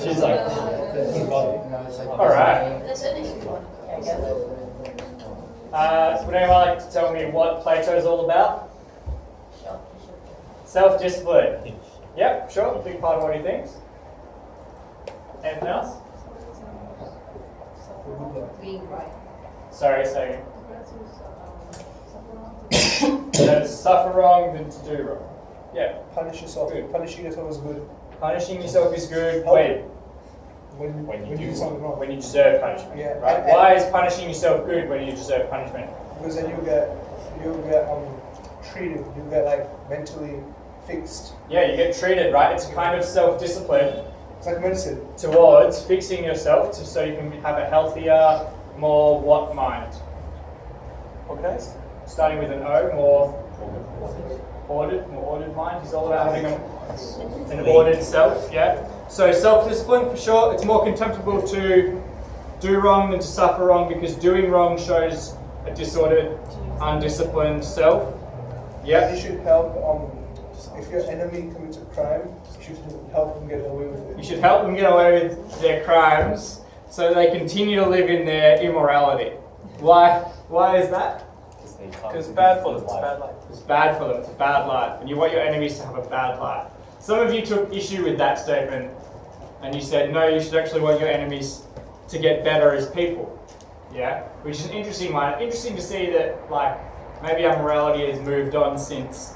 She's like, alright. That's an easy one. Would anyone like to tell me what Plato is all about? Self-discipline. Yep, sure. Big part of what he thinks. Anything else? Being right. Sorry, say again. Better to suffer wrong than to do wrong. Yeah. Punish yourself. Good. Punishing yourself is good. Punishing yourself is good. When you do something wrong. When you deserve punishment. Yeah. Right? Why is punishing yourself good when you deserve punishment? Because then you get treated. You get like mentally fixed. Yeah, you get treated, right? It's a kind of self-discipline It's like medicine. towards fixing yourself so you can have a healthier, more what mind? Organized. Starting with an O, more ordered mind. It's all about having an ordered self, yeah? So self-discipline, for sure, it's more contemptible to do wrong than to suffer wrong because doing wrong shows a disordered, undisciplined self. Yeah. You should help. If your enemy commits a crime, you should help them get away with it. You should help them get away with their crimes so they continue to live in their immorality. Why is that? because it's bad for them. It's bad life. It's bad for them. It's a bad life. And you want your enemies to have a bad life. Some of you took issue with that statement and you said, no, you should actually want your enemies to get better as people. Yeah? Which is an interesting one. Interesting to see that, like, maybe our morality has moved on since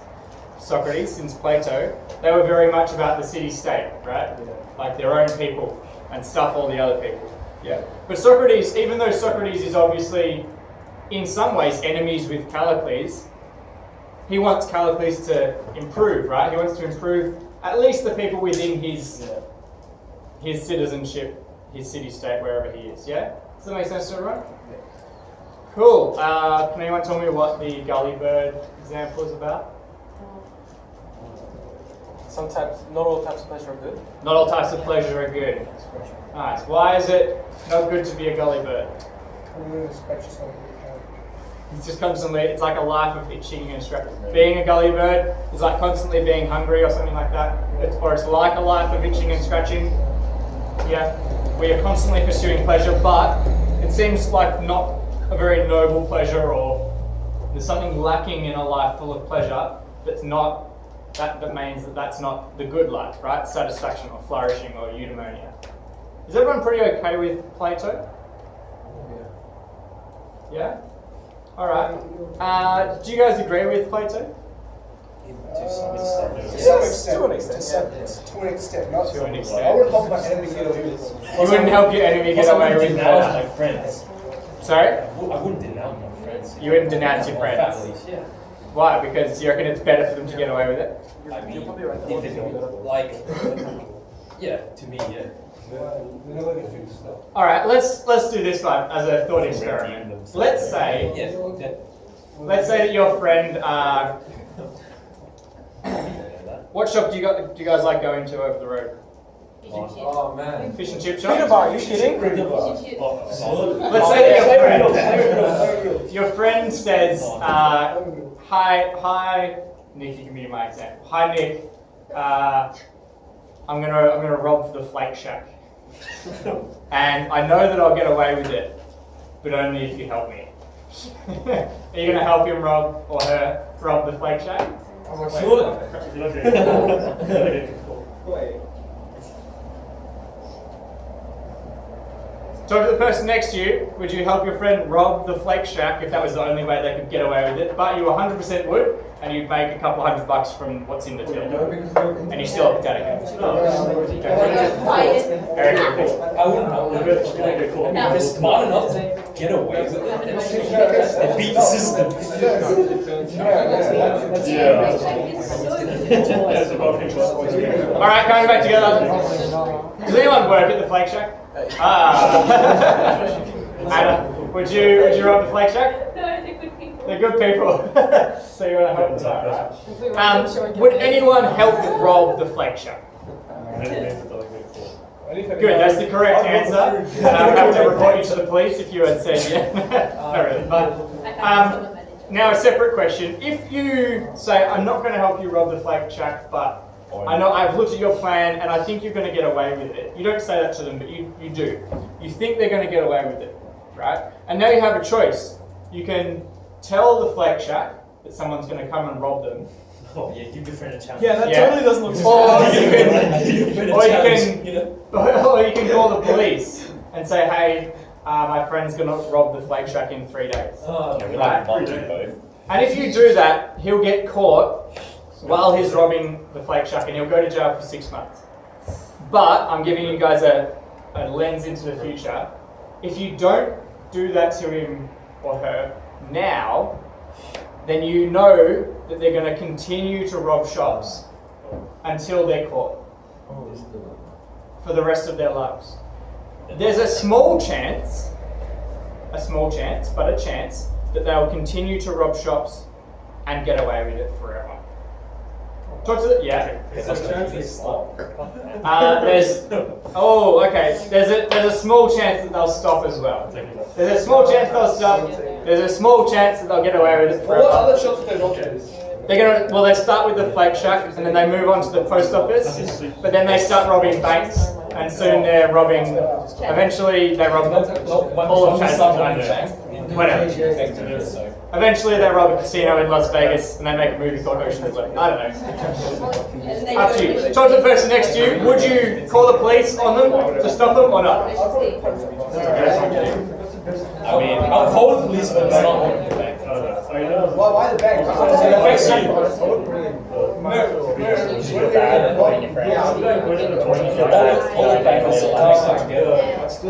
Socrates, since Plato. They were very much about the city-state, right? Like their own people and stuff all the other people. Yeah. But Socrates, even though Socrates is obviously in some ways enemies with Callicles, he wants Callicles to improve, right? He wants to improve at least the people within his citizenship, his city-state, wherever he is, yeah? Does that make sense to everyone? Cool. Can anyone tell me what the gully bird example is about? Sometimes, not all types of pleasure are good. Not all types of pleasure are good. Nice. Why is it not good to be a gully bird? It's just constantly, it's like a life of itching and scratching. Being a gully bird is like constantly being hungry or something like that. It's like a life of itching and scratching. Yeah. We are constantly pursuing pleasure, but it seems like not a very noble pleasure, or there's something lacking in a life full of pleasure that's not, that means that that's not the good life, right? Satisfaction or flourishing or eudaimonia. Is everyone pretty okay with Plato? Yeah? Alright. Do you guys agree with Plato? To some extent. To an extent. Not To an extent. I would help my enemy get away with it. You wouldn't help your enemy get away with denounce my friends. Sorry? I wouldn't denounce my friends. You wouldn't denounce your friends. Families, yeah. Why? Because you reckon it's better for them to get away with it? I mean, if they don't, like, yeah, to me, yeah. Alright, let's do this one as a thought experiment. Let's say that your friend what shop do you guys like going to over the road? Oh man. Fish and chip shop? Are you kidding? Let's say that your friend says, hi, Nick, you can be my example. Hi, Nick, I'm gonna rob the Flake Shack, and I know that I'll get away with it, but only if you help me. Are you gonna help him rob or her rob the Flake Shack? Sure. Talk to the person next to you. Would you help your friend rob the Flake Shack if that was the only way they could get away with it? But you 100% would, and you'd make a couple $100 from what's in the till. And you still have potato cake. I wouldn't know. If they're smart enough to get away with it and beat the system. Alright, going back together. Does anyone work at the Flake Shack? Anna, would you rob the Flake Shack? No, they're good people. They're good people. So you want to help them out, right? Would anyone help rob the Flake Shack? Good, that's the correct answer. I would have to report you to the police if you had said yeah. Not really, but now a separate question. If you say, I'm not going to help you rob the Flake Shack, but I know I've looked at your plan and I think you're going to get away with it. You don't say that to them, but you do. You think they're going to get away with it, right? And now you have a choice. You can tell the flake shack that someone's going to come and rob them. Oh yeah, give your friend a challenge. Yeah, that totally doesn't look Or you can call the police and say, hey, my friend's going to rob the flake shack in 3 days. Oh, right? And if you do that, he'll get caught while he's robbing the flake shack and he'll go to jail for 6 months. But I'm giving you guys a lens into the future. If you don't do that to him or her now, then you know that they're going to continue to rob shops until they're caught for the rest of their lives. There's a small chance, but a chance, that they'll continue to rob shops and get away with it forever. Talk to the, yeah. There's a small chance that they'll stop as well. There's a small chance they'll stop. There's a small chance that they'll get away with it forever. What other shops do they rob? They start with the flake shack and then they move on to the post office, but then they start robbing banks and soon they're robbing, eventually they rob all of Chase. Whatever. Eventually they rob a casino in Las Vegas and they make a movie called Ocean's 11. I don't know. Up to you. Talk to the person next to you. Would you call the police on them to stop them or not? I mean, I'll call the police, but it's not on the bank. Why the bank? It affects you.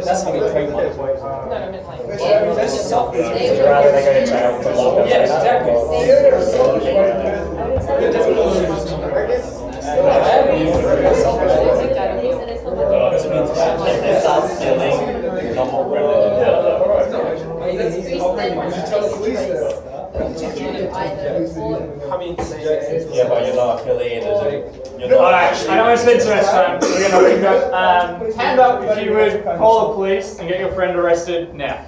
That's how we trade money. That's just selfish. Yes, exactly. Yeah, but you're not affiliated. Alright, I don't want to spend too much time. We're going to go. Hand up if you would call the police and get your friend arrested now.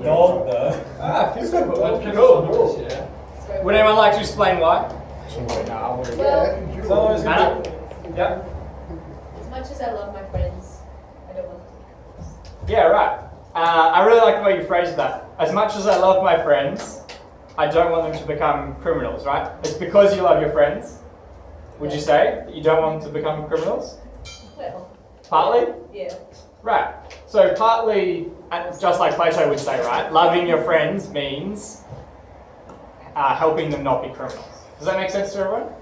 Dog though. Feels good. Cool. Would anyone like to explain why? Anna? Yep. As much as I love my friends, I don't want to. Yeah, right. I really like the way you phrased that. As much as I love my friends, I don't want them to become criminals, right? It's because you love your friends. Would you say that you don't want them to become criminals? Well, Partly? yeah. Right. So partly, just like Plato would say, right? Loving your friends means helping them not be criminals. Does that make sense to everyone?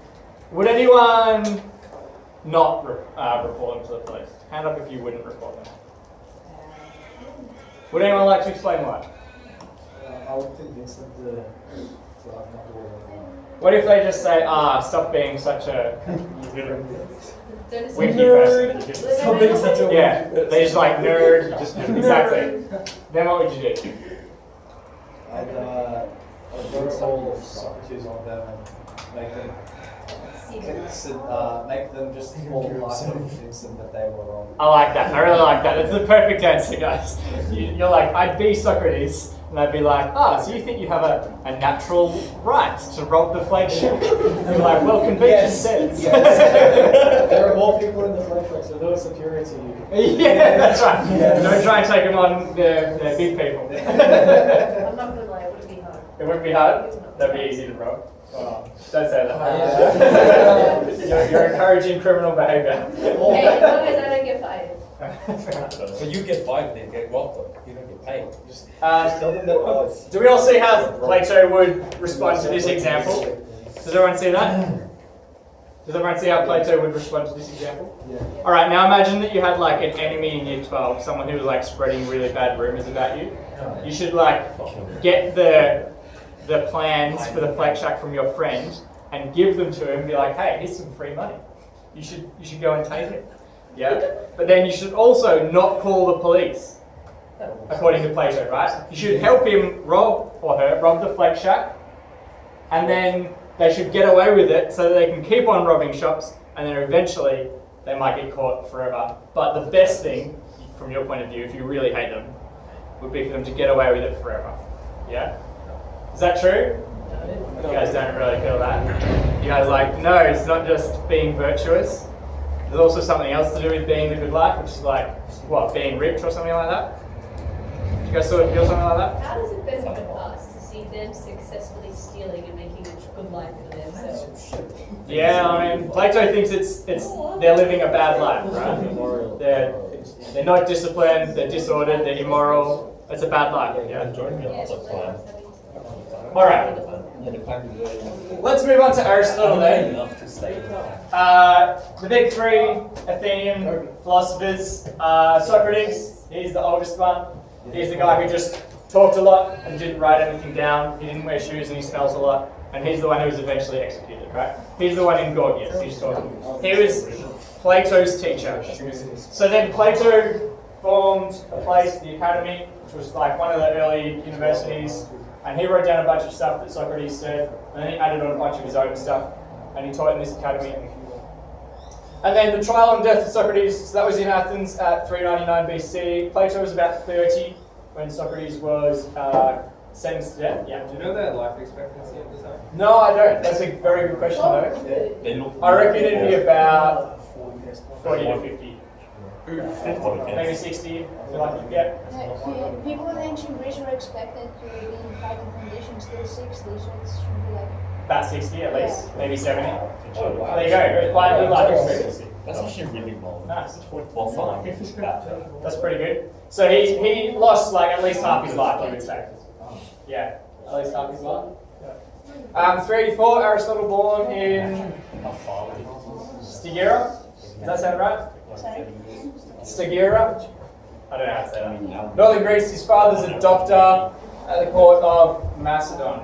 Would anyone not report them to the police? Hand up if you wouldn't report them. Would anyone like to explain why? I would convince them to not do it. What if they just say, stop being such a wimpy person? Stop being such a Yeah, they just like nerd. Exactly. Then what would you do? I'd go call Socrates on them and make them just fall like and convince them that they were wrong. I like that. I really like that. That's the perfect answer, guys. You're like, I'd be Socrates, and I'd be like, so you think you have a natural right to rob the flake shack? You're like, well, convention says. Yes. There are more people in the flake shack, so they're superior to you. Yeah, that's right. Yes. Don't try and take them on. They're big people. I'm not going to lie, it wouldn't be hard. It wouldn't be hard? That'd be easy to rob. Oh, don't say that. You're encouraging criminal behaviour. Hey, as long as I don't get fired. So you get fired, they get robbed though. You don't get paid. Just Tell them that do we all see how Plato would respond to this example? Does everyone see that? Does everyone see how Plato would respond to this example? Yeah. Alright, now imagine that you had like an enemy in year 12, someone who was like spreading really bad rumours about you. You should like get the plans for the flake shack from your friend and give them to him and be like, hey, here's some free money. You should go and take it. Yeah? But then you should also not call the police, according to Plato, right? You should help him rob the flake shack, and then they should get away with it so that they can keep on robbing shops, and then eventually they might get caught forever. But the best thing, from your point of view, if you really hate them, would be for them to get away with it forever. Yeah? Is that true? You guys don't really feel that. You guys are like, no, it's not just being virtuous. There's also something else to do with being the good life, which is like, what, being rich or something like that? You guys sort of feel something like that? How does it benefit us to see them successfully stealing and making a good life for themselves? Yeah, I mean, Plato thinks it's they're living a bad life, right? They're not disciplined, they're disordered, they're immoral. It's a bad life, yeah. All right. Let's move on to Aristotle then. The big three Athenian philosophers. Socrates, he's the oldest one. He's the guy who just talked a lot and didn't write anything down. He didn't wear shoes and he smells a lot. And he's the one who was eventually executed, right? He's the one in Gorgias. He's talking. He was Plato's teacher. So then Plato formed a place, the Academy, which was like one of the early universities. And he wrote down a bunch of stuff that Socrates said, and then he added on a bunch of his own stuff, and he taught in this academy. And then the trial and death of Socrates, so that was in Athens at 399 BC. Plato was about 30 when Socrates was sentenced to death. Yeah. Do you know their life expectancy at the time? No, I don't. That's a very good question, though. I reckon it'd be about 40 to 50. Maybe 60. Yeah. People in ancient Greece were expected to be in fighting conditions till 60, so it should be like About 60 at least, maybe 70. There you go, quite a good life expectancy. That's actually really long. Nice. Well, fine. That's pretty good. So he lost like at least half his life, you would say. Yeah, at least half his life. 384, Aristotle born in Stagira. Does that sound right? Stagira? I don't know how to say that. Northern Greece, his father's a doctor at the court of Macedon.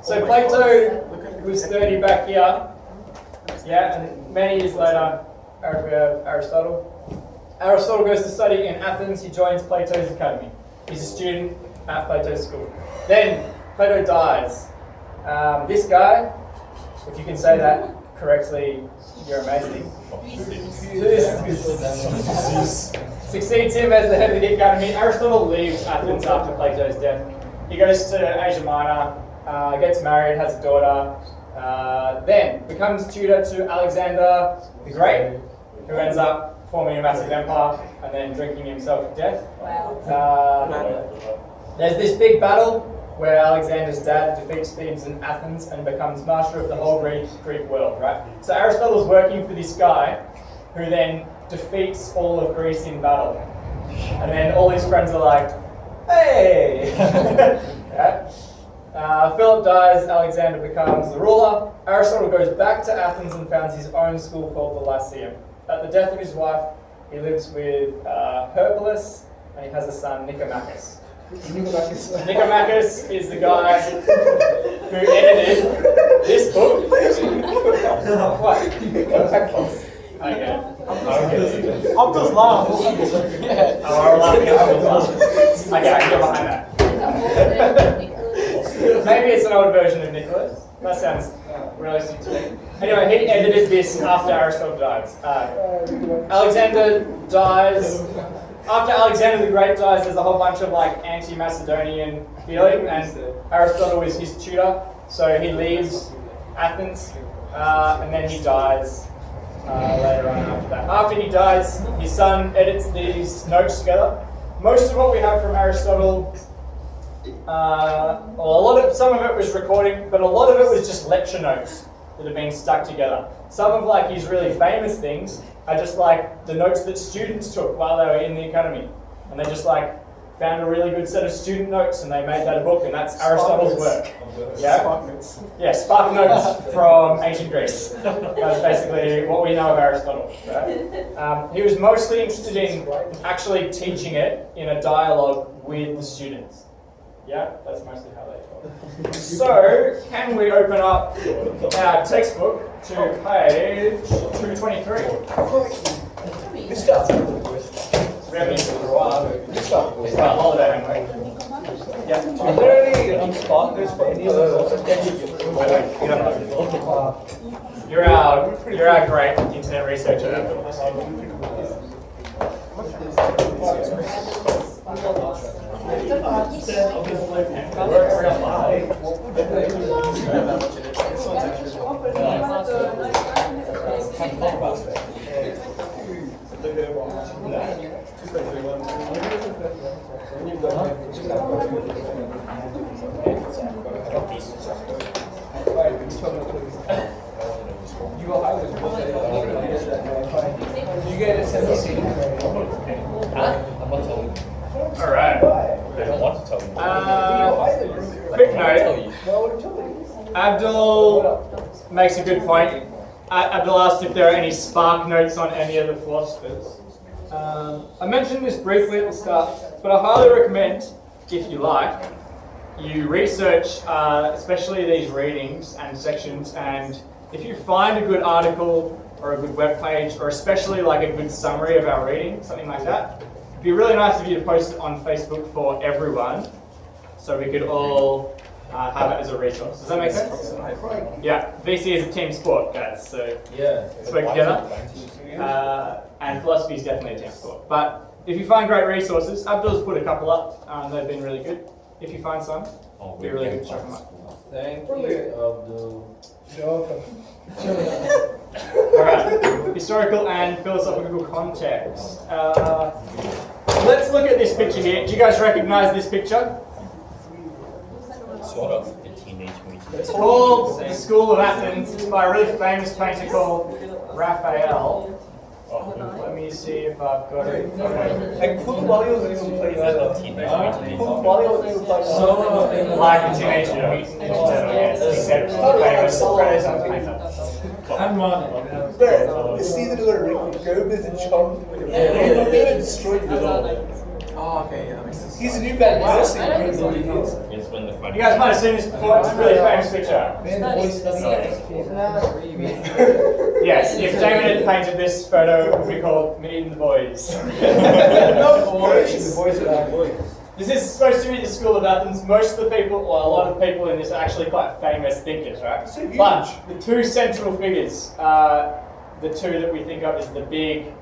So Plato was 30 back here. Yeah, and many years later, we have Aristotle. Aristotle goes to study in Athens. He joins Plato's academy. He's a student at Plato's school. Then Plato dies. This guy, if you can say that correctly, you're amazing. Succeeds him as the head of the academy. Aristotle leaves Athens after Plato's death. He goes to Asia Minor, gets married, has a daughter, then becomes tutor to Alexander the Great, who ends up forming a massive empire and then drinking himself to death. There's this big battle where Alexander's dad defeats Thebes and Athens and becomes master of the whole Greek world, right? So Aristotle's working for this guy who then defeats all of Greece in battle. And then all his friends are like, hey! Yeah. Philip dies, Alexander becomes the ruler. Aristotle goes back to Athens and founds his own school called the Lyceum. At the death of his wife, he lives with Herbalus and he has a son, Nichomachean. Nichomachean is the guy who edited this book. What? Okay. I'm just laughing. Yeah. Oh, we're laughing. Okay, I can get behind that. Maybe it's an old version of Nicholas. That sounds realistic to me. Anyway, he edited this after Aristotle dies. Alexander dies. After Alexander the Great dies, there's a whole bunch of like anti-Macedonian feeling, and Aristotle is his tutor, so he leaves Athens, and then he dies later on after that. After he dies, his son edits these notes together. Most of what we have from Aristotle, some of it was recording, but a lot of it was just lecture notes that have been stuck together. Some of like his really famous things are just like the notes that students took while they were in the academy. And they just like found a really good set of student notes and they made that a book, and that's Aristotle's work. Yeah? Yeah, spark notes from ancient Greece. That's basically what we know of Aristotle. Right? He was mostly interested in actually teaching it in a dialogue with the students. Yeah, that's mostly how they talk. So, can we open up our textbook to page 223? Good stuff. We haven't used it for a while. Good stuff. It's our holiday anyway. Yeah. Are there any partners for any of those? You're our great internet researcher. You get a sense of I'm not telling you. All right. I don't want to tell you. Quick Tell note. you. Abdul makes a good point. Abdul asked if there are any spark notes on any of the philosophers. I mentioned this briefly at the start, but I highly recommend, if you like, you research, especially these readings and sections, and if you find a good article or a good web page, or especially like a good summary of our reading, something like that, it'd be really nice of you to post it on Facebook for everyone, so we could all have it as a resource. Does that make sense? Yeah, VC is a team sport, guys, so Yeah. let's work together. And philosophy is definitely a team sport. But if you find great resources, Abdul's put a couple up, they've been really good. If you find some, it'd be really good to check them out. Thank you, Abdul. Alright, historical and philosophical context. Let's look at this picture here. Do you guys recognize this picture? Sort of. The Teenage Mutant. It's called The School of Athens. It's by a really famous painter called Raphael. Let me see if I've got it. And Koulibaly wasn't even playing that. Teenage Mutant. Koulibaly wasn't even playing that. Like a Teenage Mutant Ninja Turtle, yes. Except famous Renaissance painter. I'm on. Bro, this season we got Rick Gomez and Chong. They're gonna destroy the Oh, okay, yeah, that makes sense. He's a new bad Wow. boss. It's when the You guys might have seen this before. It's a really famous picture. Man, the voice doesn't Yes, if Damon had painted this photo, it would be called Me and the Boys. No, the voice of that voice. This is supposed to be the School of Athens. Most of the people, well, a lot of people in this are actually quite famous thinkers, right? So huge. But the two central figures, the two that we think of as the big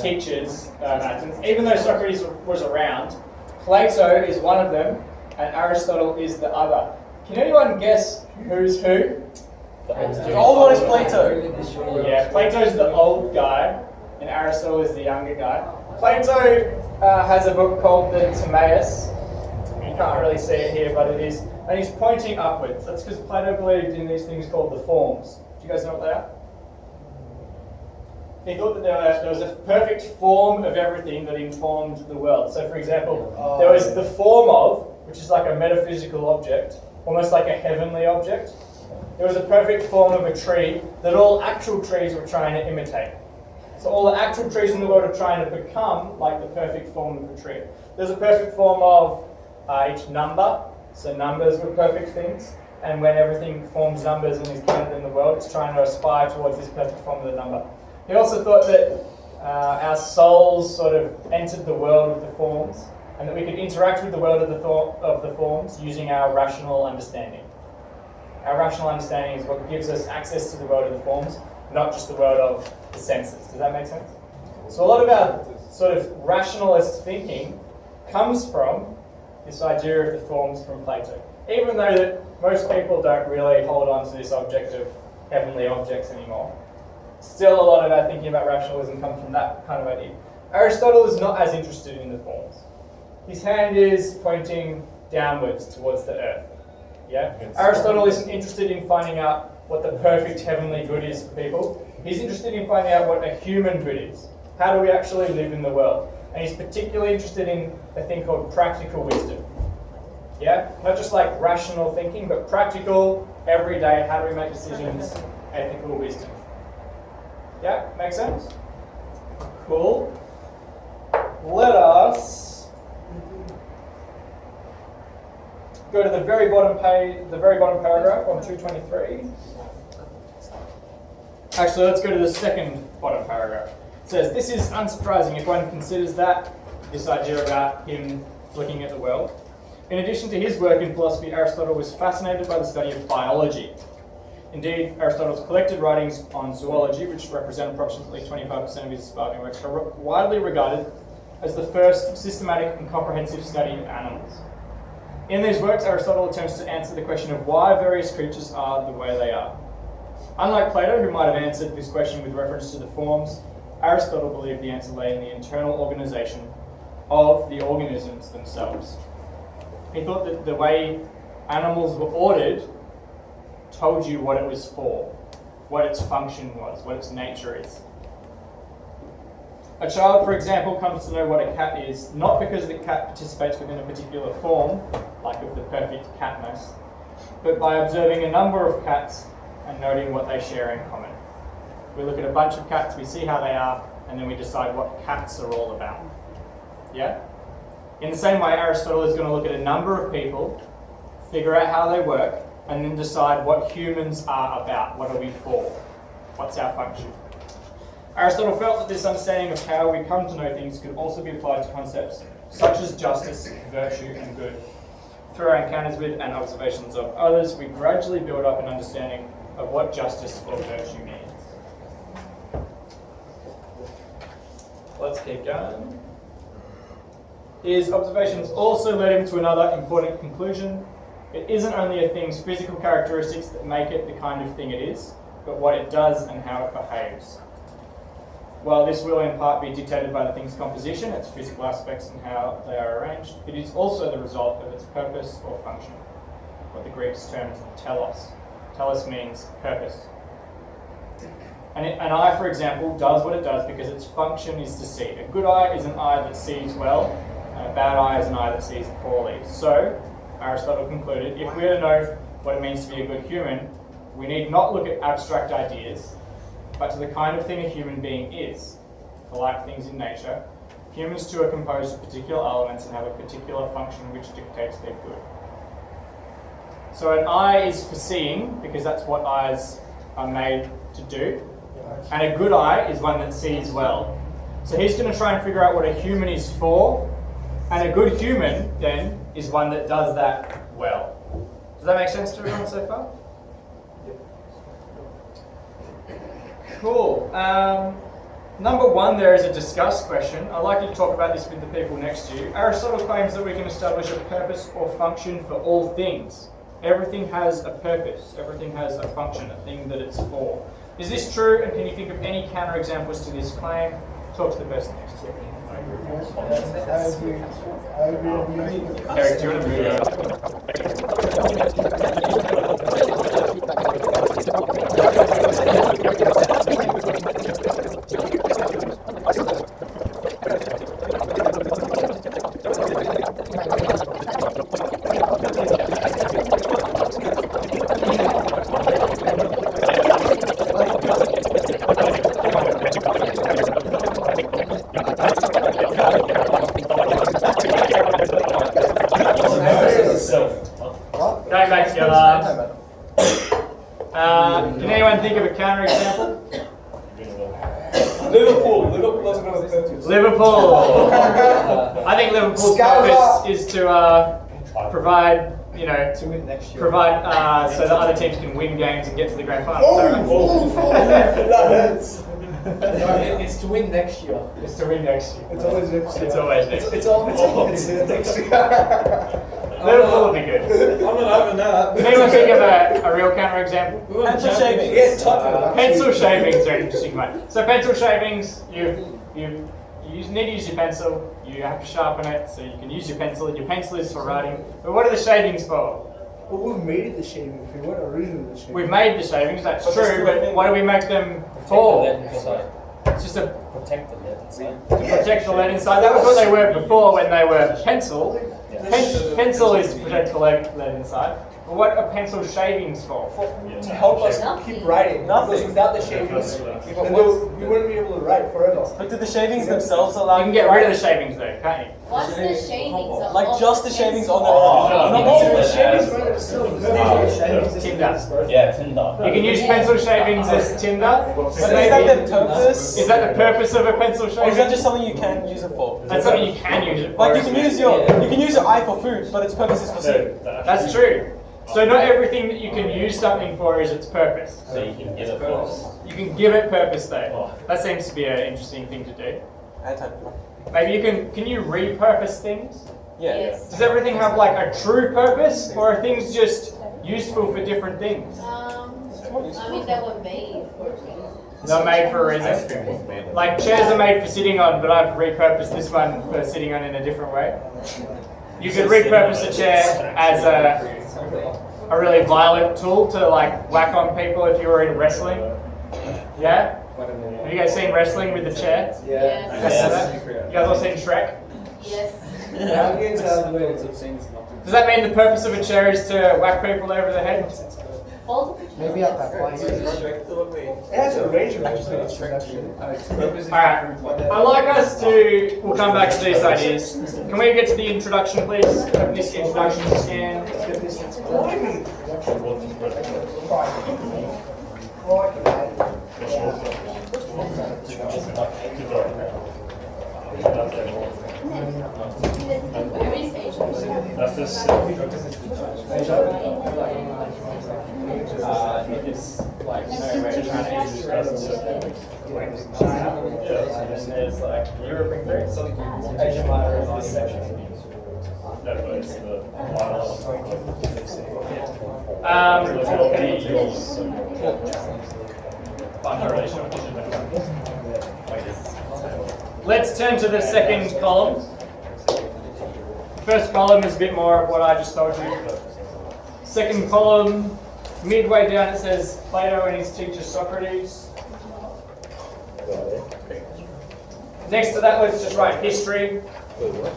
teachers of Athens, even though Socrates was around, Plato is one of them, and Aristotle is the other. Can anyone guess who's who? The old one is Plato. Yeah, Plato's the old guy, and Aristotle is the younger guy. Plato has a book called the Timaeus. You can't really see it here, but it is, and he's pointing upwards. That's because Plato believed in these things called the forms. Do you guys know what they are? He thought that there was a perfect form of everything that informed the world. So, for example, there was the form of, which is like a metaphysical object, almost like a heavenly object. There was a perfect form of a tree that all actual trees were trying to imitate. So all the actual trees in the world are trying to become like the perfect form of a tree. There's a perfect form of each number. So numbers were perfect things. And when everything forms numbers and is counted in the world, it's trying to aspire towards this perfect form of the number. He also thought that our souls sort of entered the world of the forms, and that we could interact with the world of the forms using our rational understanding. Our rational understanding is what gives us access to the world of the forms, not just the world of the senses. Does that make sense? So a lot of our sort of rationalist thinking comes from this idea of the forms from Plato. Even though that most people don't really hold on to this object of heavenly objects anymore, still a lot of our thinking about rationalism comes from that kind of idea. Aristotle is not as interested in the forms. His hand is pointing downwards towards the earth. Yeah? Aristotle isn't interested in finding out what the perfect heavenly good is for people. He's interested in finding out what a human good is. How do we actually live in the world? And he's particularly interested in a thing called practical wisdom. Yeah? Not just like rational thinking, but practical, everyday, how do we make decisions, ethical wisdom. Yeah? Make sense? Cool. Let us go to the very bottom page, the very bottom paragraph on 223. Actually, let's go to the second bottom paragraph. It says, this is unsurprising if one considers that, this idea about him looking at the world. In addition to his work in philosophy, Aristotle was fascinated by the study of biology. Indeed, Aristotle's collected writings on zoology, which represent approximately 25% of his surviving works, are widely regarded as the first systematic and comprehensive study of animals. In these works, Aristotle attempts to answer the question of why various creatures are the way they are. Unlike Plato, who might have answered this question with reference to the forms, Aristotle believed the answer lay in the internal organization of the organisms themselves. He thought that the way animals were ordered told you what it was for, what its function was, what its nature is. A child, for example, comes to know what a cat is, not because the cat participates within a particular form, like of the perfect cat mouse, but by observing a number of cats and noting what they share in common. We look at a bunch of cats, we see how they are, and then we decide what cats are all about. Yeah? In the same way, Aristotle is going to look at a number of people, figure out how they work, and then decide what humans are about. What are we for? What's our function? Aristotle felt that this understanding of how we come to know things could also be applied to concepts such as justice, virtue, and good. Through our encounters with and observations of others, we gradually build up an understanding of what justice or virtue means. Let's keep going. His observations also led him to another important conclusion. It isn't only a thing's physical characteristics that make it the kind of thing it is, but what it does and how it behaves. While this will in part be dictated by the thing's composition, its physical aspects and how they are arranged, it is also the result of its purpose or function, what the Greeks termed telos. Telos means purpose. An eye, for example, does what it does because its function is to see. A good eye is an eye that sees well, and a bad eye is an eye that sees poorly. So, Aristotle concluded, if we are to know what it means to be a good human, we need not look at abstract ideas, but to the kind of thing a human being is. For like things in nature, humans too are composed of particular elements and have a particular function which dictates their good. So an eye is for seeing, because that's what eyes are made to do, and a good eye is one that sees well. So he's going to try and figure out what a human is for, and a good human, then, is one that does that well. Does that make sense to everyone so far? Cool. Number one there is a discuss question. I'd like you to talk about this with the people next to you. Aristotle claims that we can establish a purpose or function for all things. Everything has a purpose. Everything has a function, a thing that it's for. Is this true, and can you think of any counterexamples to this claim? Talk to the person next to you. I agree. Eric, do you want to Going back together. Can anyone think of a counterexample? Liverpool doesn't have a purpose. Liverpool. I think Liverpool's purpose is to provide, To win next year. provide so that other teams can win games and get to the grand final. It's to win next year. It's to win next year. It's always next year. It's always next year. It's next year. Liverpool would be good. I'm not having that. Can anyone think of a real counterexample? Pencil shaving. Yeah, Tottenham. Pencil shavings are an interesting one. So pencil shavings, you need to use your pencil. You have to sharpen it, so you can use your pencil. Your pencil is for writing. But what are the shavings for? Well, we've made the shavings. We weren't originally the shavings. We've made the shavings, that's true, but what do we make them for? It's just to Protect the lead inside. protect the lead inside. That was what they were before when they were pencil. Pencil is to protect the lead inside. But what are pencil shavings for? To help us Nothing. keep writing. Nothing. Because without the shavings, then we wouldn't be able to write forever. But do the shavings themselves allow You can get rid of the shavings though, can't you? What's the shavings of? Like just the shavings on the Tinder. Yeah, Tinder. You can use pencil shavings as Tinder. But is that the purpose? Is that the purpose of a pencil Or is shaving? that just something you can use it for? That's something you can use it for. Like you can use your eye for food, but its purpose is for seeing. That's true. So not everything that you can use something for is its purpose. So you can get it first. You can give it purpose though. That seems to be an interesting thing to do. Maybe can you repurpose things? Yeah. Yes. Does everything have like a true purpose, or are things just useful for different things? I mean, they were made for things. They're made for a reason. Like chairs are made for sitting on, but I've repurposed this one for sitting on in a different way. You could repurpose a chair as a really violent tool to like whack on people if you were in wrestling. Yeah? Have you guys seen wrestling with the chair? Yes. You guys all seen Shrek? Yes. Does that mean the purpose of a chair is to whack people over the head? Maybe at that point. It has a range of perception. Alright, I'd like us to, we'll come back to these ideas. Can we get to the introduction, please? Open this introduction scan. Let's get this. It's like no way trying to introduce there's like Europe and Greece. Asia Minor is this section. Let's turn to the second column. First column is a bit more of what I just told you. Second column, midway down it says Plato and his teacher Socrates. Next to that, let's just write history.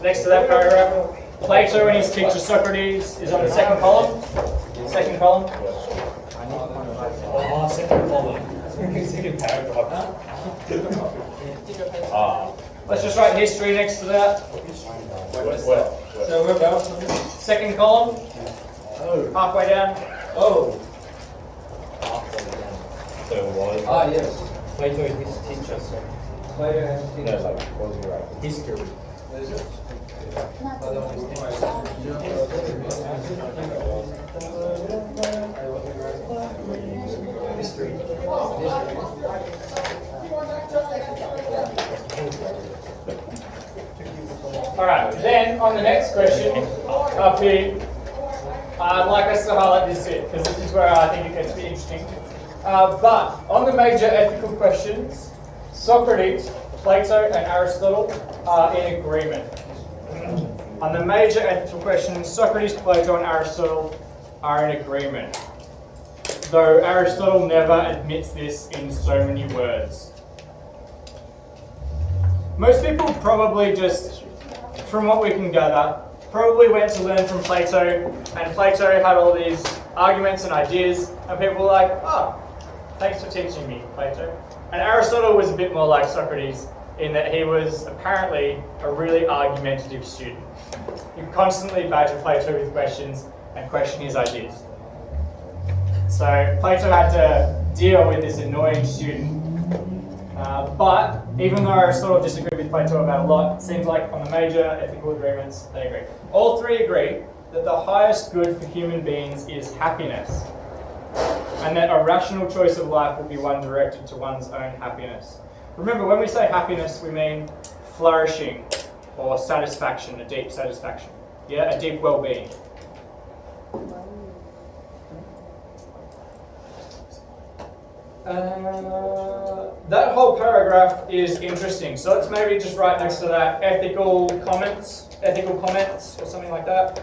Next to that paragraph, Plato and his teacher Socrates is on the second column. Second column. Oh, second column. Second paragraph. Let's just write history next to that. So we're about second column. Halfway down. Oh. So it was. Ah, yes. Plato and his teacher. Plato and his teacher. No, like, what was he writing? History. What is it? History. Alright, then on the next question, up here, I'd like us to highlight this bit, because this is where I think it gets to be interesting. But on the major ethical questions, Socrates, Plato, and Aristotle are in agreement. On the major ethical questions, Socrates, Plato, and Aristotle are in agreement. Though Aristotle never admits this in so many words. Most people probably just, from what we can gather, probably went to learn from Plato, and Plato had all these arguments and ideas, and people were like, oh, thanks for teaching me, Plato. And Aristotle was a bit more like Socrates in that he was apparently a really argumentative student. He constantly badgered Plato with questions and question his ideas. So Plato had to deal with this annoying student. But even though Aristotle disagreed with Plato about a lot, it seems like on the major ethical agreements, they agree. All three agree that the highest good for human beings is happiness, and that a rational choice of life will be one directed to one's own happiness. Remember, when we say happiness, we mean flourishing or satisfaction, a deep satisfaction. Yeah, a deep well-being. That whole paragraph is interesting. So let's maybe just write next to that ethical comments, or something like that.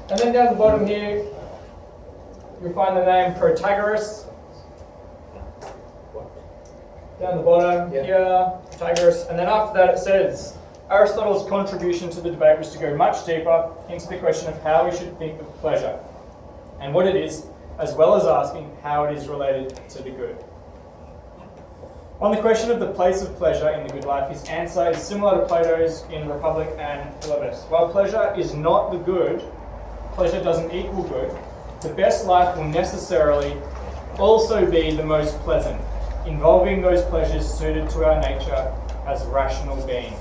And then down the bottom here, you'll find the name Protagoras. Down the bottom here, Protagoras. And then after that it says, Aristotle's contribution to the debate was to go much deeper into the question of how we should think of pleasure and what it is, as well as asking how it is related to the good. On the question of the place of pleasure in the good life, his answer is similar to Plato's in Republic and Philebus. While pleasure is not the good, pleasure doesn't equal good, the best life will necessarily also be the most pleasant, involving those pleasures suited to our nature as rational beings.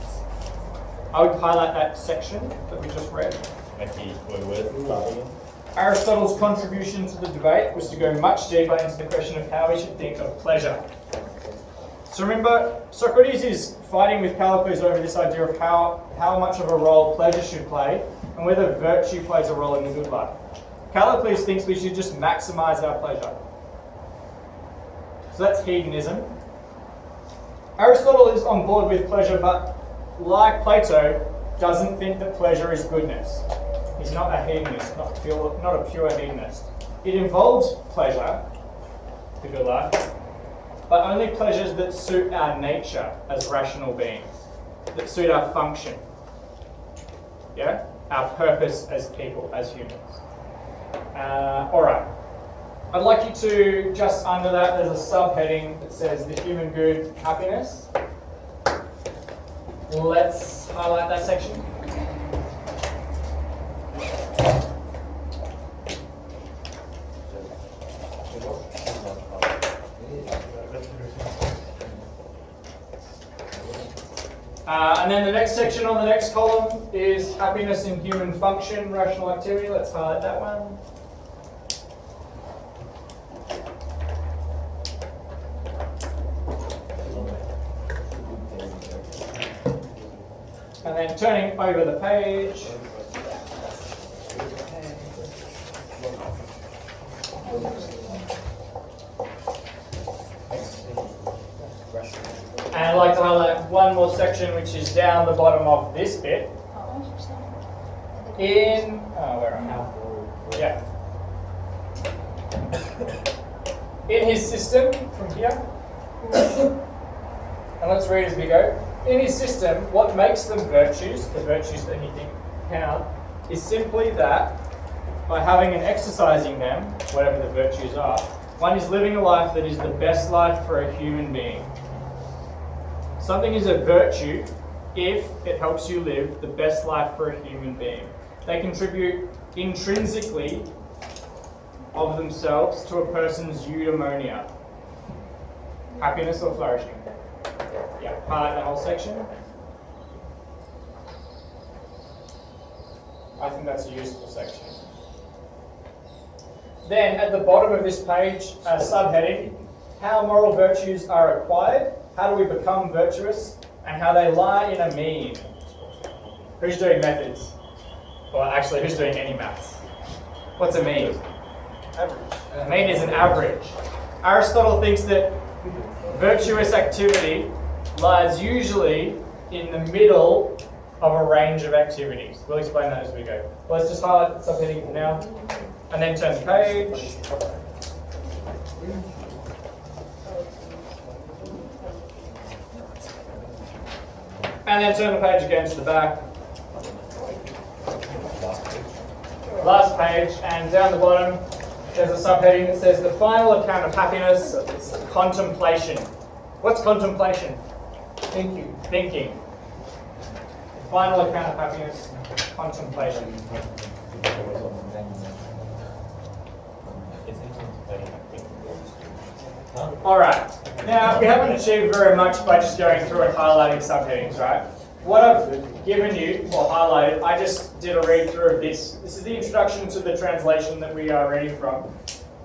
I would highlight that section that we just read. Aristotle's contribution to the debate was to go much deeper into the question of how we should think of pleasure. So remember, Socrates is fighting with Callicles over this idea of how much of a role pleasure should play and whether virtue plays a role in the good life. Callicles thinks we should just maximize our pleasure. So that's hedonism. Aristotle is on board with pleasure, but like Plato, doesn't think that pleasure is goodness. He's not a hedonist, not a pure hedonist. It involves pleasure, the good life, but only pleasures that suit our nature as rational beings, that suit our function, yeah, our purpose as people, as humans. All right. I'd like you to, just under that, there's a subheading that says the human good, happiness. Let's highlight that section. And then the next section on the next column is happiness in human function, rational activity. Let's highlight that one. And then turning over the page. And I'd like to highlight one more section, which is down the bottom of this bit. Where am I? Yeah. In his system, from here. And let's read as we go. In his system, what makes them virtues, the virtues that he thinks count, is simply that by having and exercising them, whatever the virtues are, one is living a life that is the best life for a human being. Something is a virtue if it helps you live the best life for a human being. They contribute intrinsically of themselves to a person's eudaimonia, happiness or flourishing. Yeah, highlight that whole section. I think that's a useful section. Then at the bottom of this page, a subheading, how moral virtues are acquired, how do we become virtuous, and how they lie in a mean. Who's doing methods? Or actually, who's doing any maths? What's a mean? Average. A mean is an average. Aristotle thinks that virtuous activity lies usually in the middle of a range of activities. We'll explain that as we go. Let's just highlight the subheading for now, and then turn the page. And then turn the page again to the back. Last page, and down the bottom, there's a subheading that says the final account of happiness, contemplation. What's contemplation? Thinking. Thinking. The final account of happiness, contemplation. Alright, now we haven't achieved very much by just going through and highlighting subheadings, right? What I've given you, or highlighted, I just did a read through of this. This is the introduction to the translation that we are reading from.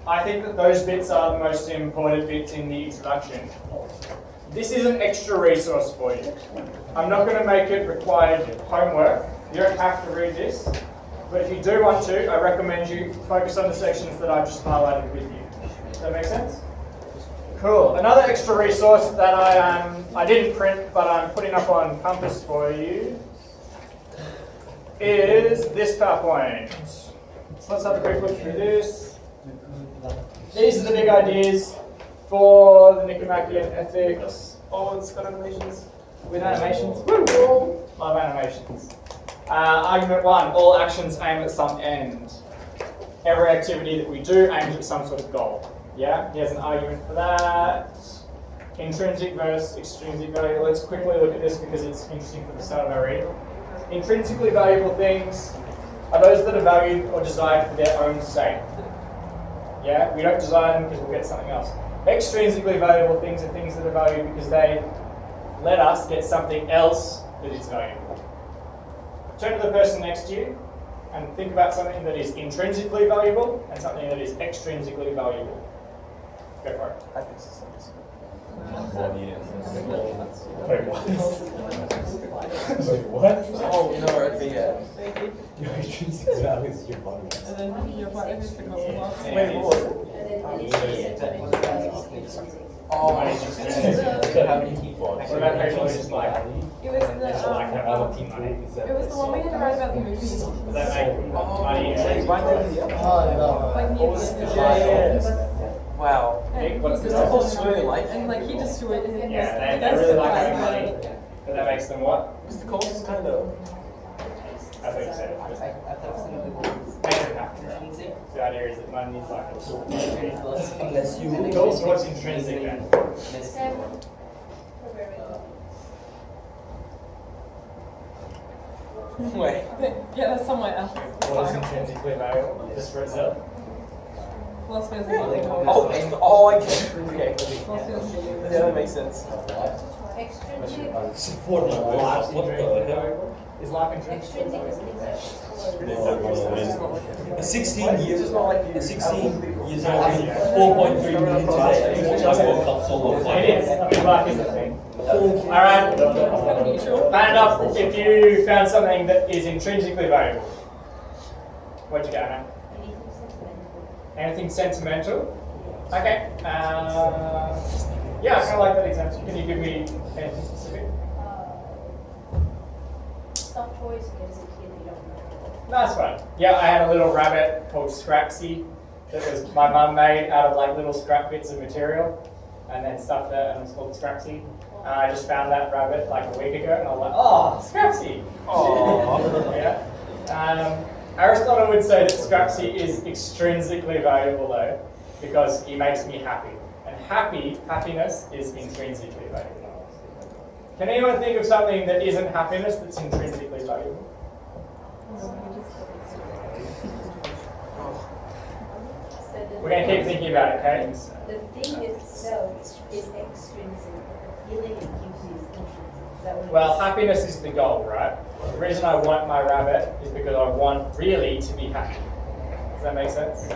I think that those bits are the most important bits in the introduction. This is an extra resource for you. I'm not going to make it required homework. You don't have to read this. But if you do want to, I recommend you focus on the sections that I've just highlighted with you. Does that make sense? Cool. Another extra resource that I didn't print, but I'm putting up on Compass for you is this PowerPoint. So let's have a quick look through this. These are the big ideas for the Nichomachean Ethics. Oh, it's got animations. With animations. Woo! Love animations. Argument 1, all actions aim at some end. Every activity that we do aims at some sort of goal. Yeah, he has an argument for that. Intrinsic versus extrinsic value. Let's quickly look at this because it's interesting for the start of our reading. Intrinsically valuable things are those that are valued or desired for their own sake. Yeah, we don't desire them because we'll get something else. Extrinsically valuable things are things that are valued because they let us get something else that is valuable. Turn to the person next to you and think about something that is intrinsically valuable and something that is extrinsically valuable. Go for it. I think so. Wait, what? Wait, what? Oh, you know, right, yeah. Your intrinsic value is your body. And then your body is the goal. Wait, what was it? Oh, What about people who just like, It was the Other people, is that- it was the one we had to write about the movie. does that make money intrinsic? Like near the end. Wow. Nick, what's And this? he Supposed to really like And like he destroyed it. Yeah, they really like having money. But that makes them what? Mr. Coles is kind of. I think so. Makes them happy. The idea is that money is like a tool. Unless you. Goals, what's intrinsic then? Wait. Yeah, that's somewhere else. What is intrinsically valuable? Just for itself? Philosophy doesn't Oh, really I get it. Okay. Philosophy doesn't really Yeah, that makes sense. Extrinsic. Support my life. What the hell? Is life intrinsic? Extrinsic is things that A 16 years is not like a 16 years old, 4.3 million today. Just woke up solo It is. I mean, life is a thing. Alright. It's kind of neutral. Hand up if you found something that is intrinsically valuable. What'd you get, Anna? Anything sentimental? Okay. Yeah, I kind of like that example. Can you give me anything specific? stuffed toys you get as a kid that you don't know. No, that's fine. Yeah, I had a little rabbit called Scrapsy that was my mum made out of like little scrap bits of material and then stuffed it and it was called Scrapsy. I just found that rabbit like a week ago and I was like, oh, Scrapsy! Oh. Yeah. Aristotle would say that Scrapsy is extrinsically valuable though, because he makes me happy. And happiness is intrinsically valuable. Can anyone think of something that isn't happiness that's intrinsically valuable? We're going to keep thinking about it, okay? The thing itself is extrinsic, but the feeling it gives you is intrinsic. Is that what it Well, is? happiness is the goal, right? The reason I want my rabbit is because I want really to be happy. Does that make sense?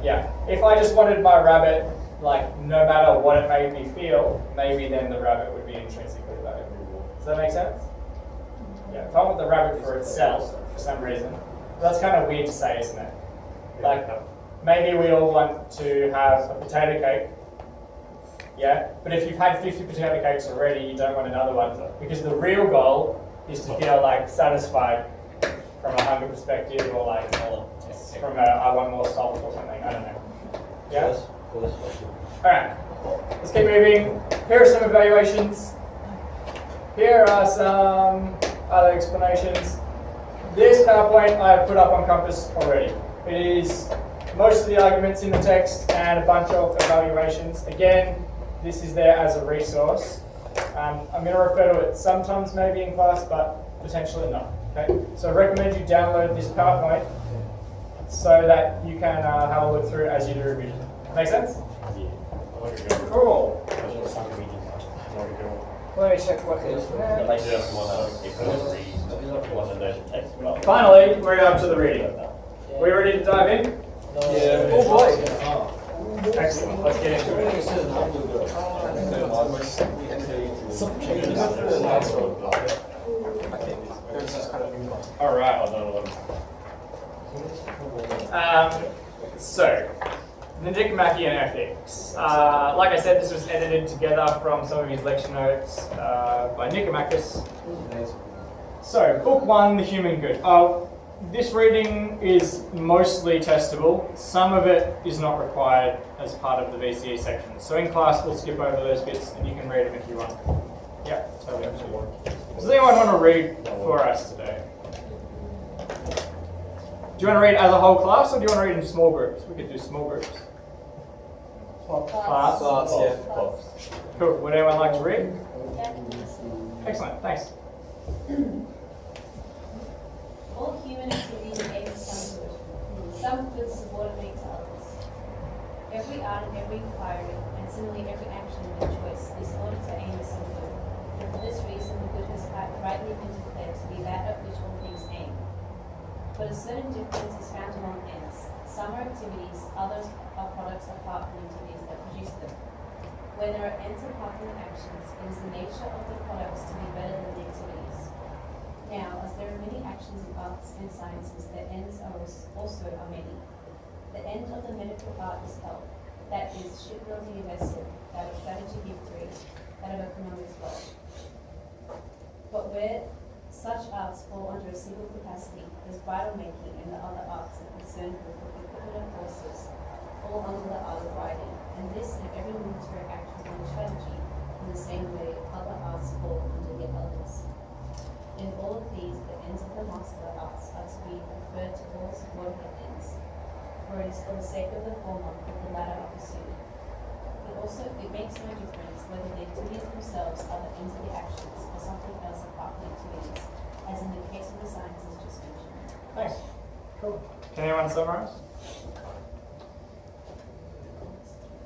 Yeah. If I just wanted my rabbit, like, no matter what it made me feel, maybe then the rabbit would be intrinsically valuable. Does that make sense? Yeah. If I want the rabbit for itself, for some reason, that's kind of weird to say, isn't it? Like, maybe we all want to have a potato cake. Yeah, but if you've had 50 potato cakes already, you don't want another one, because the real goal is to feel like satisfied from a hunger perspective, or like from a I want more salt or something. I don't know. Yeah. All right. Let's keep moving. Here are some evaluations. Here are some other explanations. This PowerPoint I've put up on Compass already. It is most of the arguments in the text and a bunch of evaluations. Again, this is there as a resource. I'm going to refer to it sometimes maybe in class, but potentially not. Okay? So I recommend you download this PowerPoint so that you can have a look through as you do revision. Make sense? Cool. Let me check what is there. Finally, we're up to the reading. We ready to dive in? Yeah. Oh boy. Excellent. Let's get into it. All right. So, the Nichomachean Ethics. Like I said, this was edited together from some of his lecture notes by Nicomachus. So, Book 1, The Human Good. This reading is mostly testable. Some of it is not required as part of the VCE section. So in class, we'll skip over those bits and you can read them if you want. Yeah, totally up to you. Does anyone want to read for us today? Do you want to read as a whole class or do you want to read in small groups? We could do small groups. Class? Yeah. Cool. Would anyone like to read? Excellent, thanks. All human activities aim at some good. Some good subordinate to others. Every art and every inquiry, and similarly every action and choice, is ordered to aim at some good. And for this reason, the good has rightly been declared to be that at which all things aim. But a certain difference is found among ends. Some are activities, others are products apart from activities that produce them. When there are ends apart from the actions, it is the nature of the products to be better than the activities. Now, as there are many actions in arts and sciences, the ends are also many. The end of the medical art is health, that is, shipbuilding a vessel, that of strategy victory, that of economics wealth. But where such arts fall under a single capacity, as bridle making and the other arts are concerned with the equipment of horses, all under the art of riding, and this and every military action under strategy, in the same way other arts fall under yet others. In all of these, the ends of the master arts are to be referred to all subordinate ends, for it is for the sake of the former that the latter are pursued. It makes no difference whether the activities themselves are the ends of the actions or something else apart from activities, as in the case of the sciences just mentioned. Thanks. Cool. Can anyone summarize?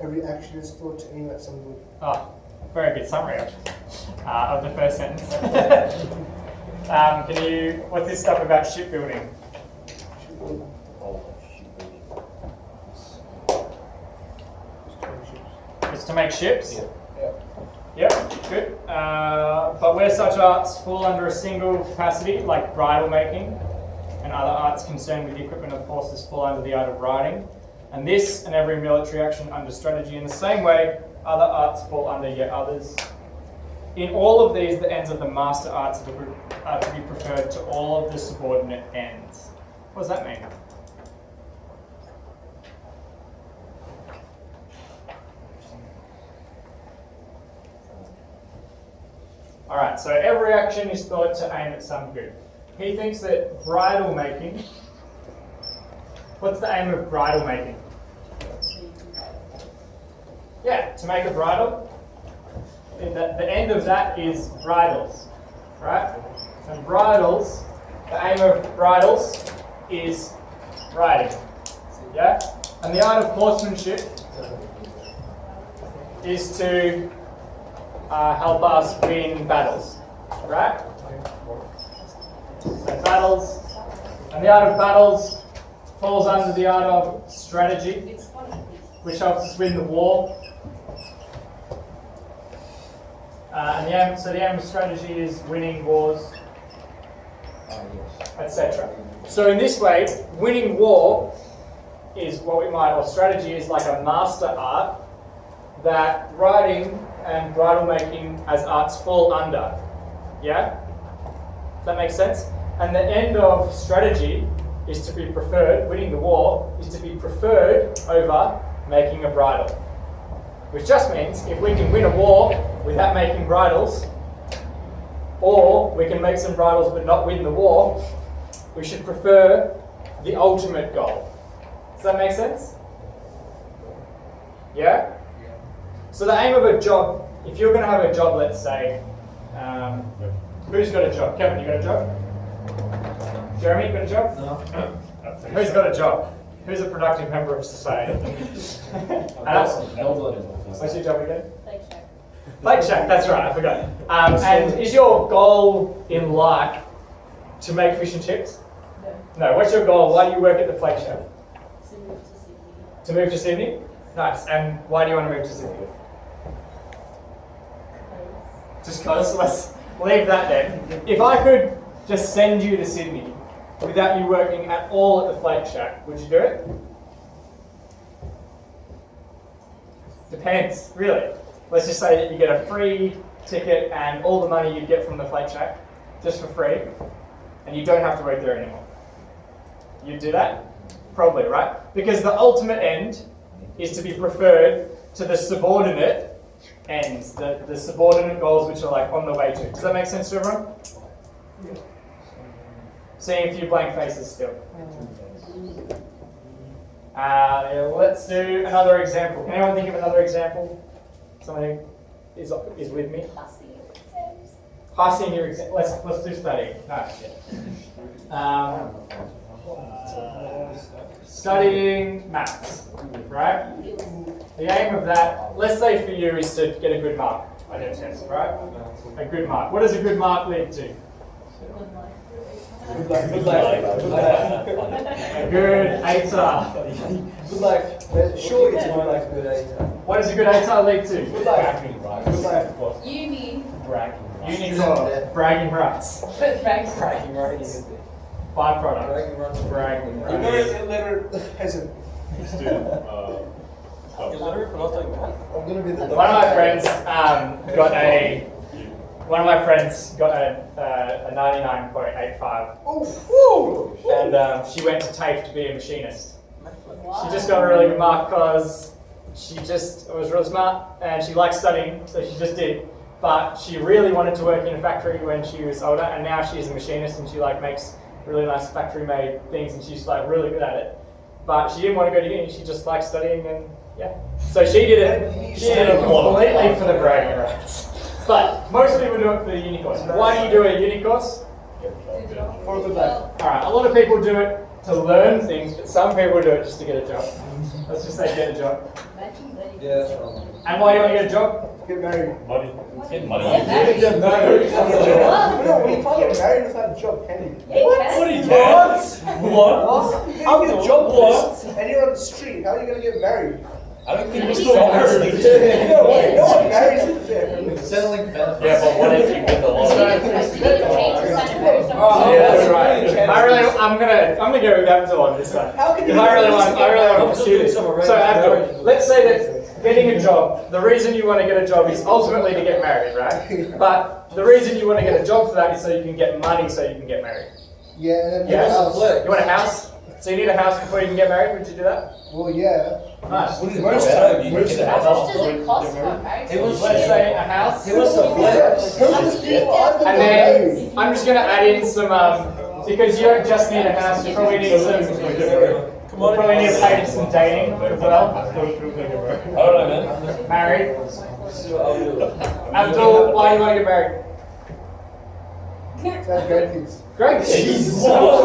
Every action is thought to aim at some good. Oh, very good summary actually, of the first sentence. What's this stuff about shipbuilding? It's to make ships? Yeah. Yep, good. But where such arts fall under a single capacity, like bridle making, and other arts concerned with the equipment of horses fall under the art of riding, and this and every military action under strategy in the same way, other arts fall under yet others. In all of these, the ends of the master arts are to be preferred to all of the subordinate ends. What does that mean? Alright, so every action is thought to aim at some good. He thinks that bridle making, what's the aim of bridle making? Yeah, to make a bridle. The end of that is bridles, right? And bridles, the aim of bridles is riding, yeah? And the art of horsemanship is to help us win battles, right? So battles, and the art of battles falls under the art of strategy, which helps us win the war. And the aim of strategy is winning wars, etc. So in this way, winning war is what we might, or strategy is like a master art that riding and bridle making as arts fall under. Yeah? Does that make sense? And the end of strategy is to be preferred, winning the war, is to be preferred over making a bridle. Which just means if we can win a war without making bridles, or we can make some bridles but not win the war, we should prefer the ultimate goal. Does that make sense? Yeah? So the aim of a job, if you're going to have a job, let's say, who's got a job? Kevin, you got a job? Jeremy, you got a job? No. Who's got a job? Who's a productive member of society? What's your job again? Flake Shack, that's right, I forgot. And is your goal in life to make fish and chips? No. No, what's your goal? Why do you work at the Flake Shack? To move to Sydney. To move to Sydney? Nice. And why do you want to move to Sydney? Just because? Let's leave that then. If I could just send you to Sydney without you working at all at the Flake Shack, would you do it? Depends, really. Let's just say that you get a free ticket and all the money you get from the Flake Shack just for free, and you don't have to work there anymore. You'd do that? Probably, right? Because the ultimate end is to be preferred to the subordinate ends, the subordinate goals which are like on the way to. Does that make sense to everyone? Yeah. Seeing a few blank faces still. Let's do another example. Can anyone think of another example? Someone who is with me? High senior exam. Let's do studying. No. Studying maths, right? The aim of that, let's say for you, is to get a good mark on your test, right? A good mark. What does a good mark lead to? Good life. Good life. Good life. Good life. Good ATAR. Good life. Surely it's a good life. Good life. What does a good ATAR lead to? Good life. Good life. Uni. Unicorn. Bragging rights. Bragging rights. Byproduct. Bragging You're rights. very illiterate peasant. Illiterate for not doing math? I'm gonna be the One of my friends got a 99.85, Oh, and she went to TAFE to be a machinist. She just got a really good mark because she just was really smart and she liked studying, so she just did. But she really wanted to work in a factory when she was older, and now she's a machinist and she like makes really nice factory-made things, and she's like really good at it. But she didn't want to go to uni; she just liked studying, and yeah. So she did it. She did it completely for the bragging rights. But most people do it for the uni course. Why do you do a uni course? for a good life. All right. A lot of people do it to learn things, but some people do it just to get a job. Let's just say get a job. Yeah, that's wrong. And why do you want to get a job? Get married. Get money. Get married. No, you can't get married without a job, can you? What are you doing? What? I'm a jobless, and you're on the street. How are you gonna get married? I don't think we're Maybe still married. No way. No one marries in there. Settling benefits. Yeah, but what if you get the law? Yeah, that's right. I'm gonna go with Abdul on this one. How can you? Because I really want to pursue this. So Abdul, let's say that getting a job, the reason you want to get a job is ultimately to get married, right? But the reason you want to get a job for that is so you can get money so you can get married. Yeah. And then Yeah. You want a house? So you need a house before you can get married? Would you do that? Well, yeah. Nice. Most time, time. you get a house. How much does it cost for a marriage? Let's say a house. And And then I'm just going to add in some, because you don't just need a house, you probably need some, you probably need to pay for some dating as well. I don't know, man. Married. Abdul, why do you want to get married? That's grandkids. Great. What?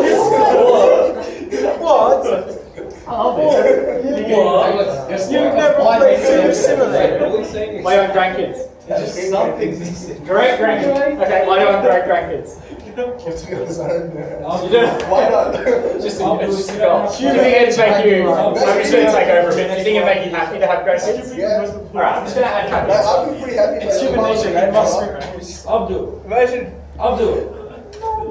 You've never played Super Simulator. Why do you want grandkids? Just some things. Great grandkids. Okay, why do you want great grandkids? You do? Why not? Just a goal. Do you think it'd make you, I'm just going to take over a bit, do you think it'd make you happy to have grandkids? Yeah. Alright, I'm just going to add Like, grandkids. I'd be pretty happy if It's I human had a nature, father you must and reproduce. Abdul, Imagine. Abdul,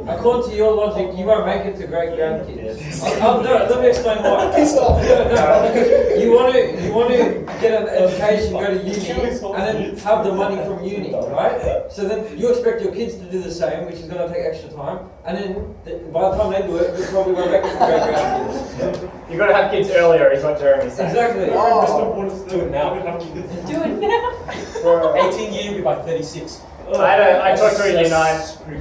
according to your logic, you won't make it to great grandkids. No, let me explain why. Piss off. No. You want to get an education, go to uni, and then have the money from uni, right? So then you expect your kids to do the same, which is going to take extra time, and then by the time they do it, they probably won't make it to great grandkids. You've got to have kids earlier, is what Jeremy's saying. Exactly. Oh. Do it now. Do it now. 18 years, you'll be by 36. I talked to a year 9,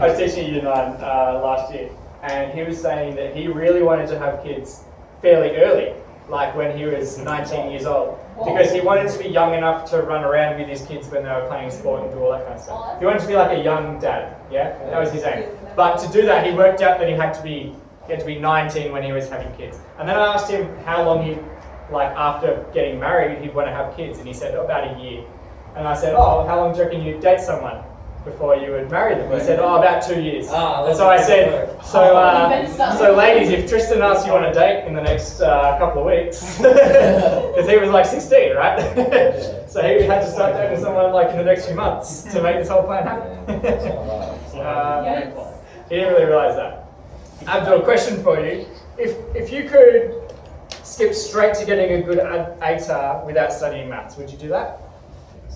I was teaching a year 9 last year, and he was saying that he really wanted to have kids fairly early, like when he was 19 years old, because he wanted to be young enough to run around with his kids when they were playing sport and do all that kind of stuff. He wanted to be like a young dad, yeah? That was his aim. But to do that, he worked out that he had to be 19 when he was having kids. And then I asked him how long he, like after getting married, he'd want to have kids, and he said about a year. And I said, oh, how long do you reckon you'd date someone before you would marry them? He said, oh, about 2 years. And so I said, so ladies, if Tristan asks you on a date in the next couple of weeks, because he was like 16, right? So he had to start dating someone like in the next few months to make this whole plan happen. He didn't really realize that. Abdul, question for you. If you could skip straight to getting a good ATAR without studying maths, would you do that?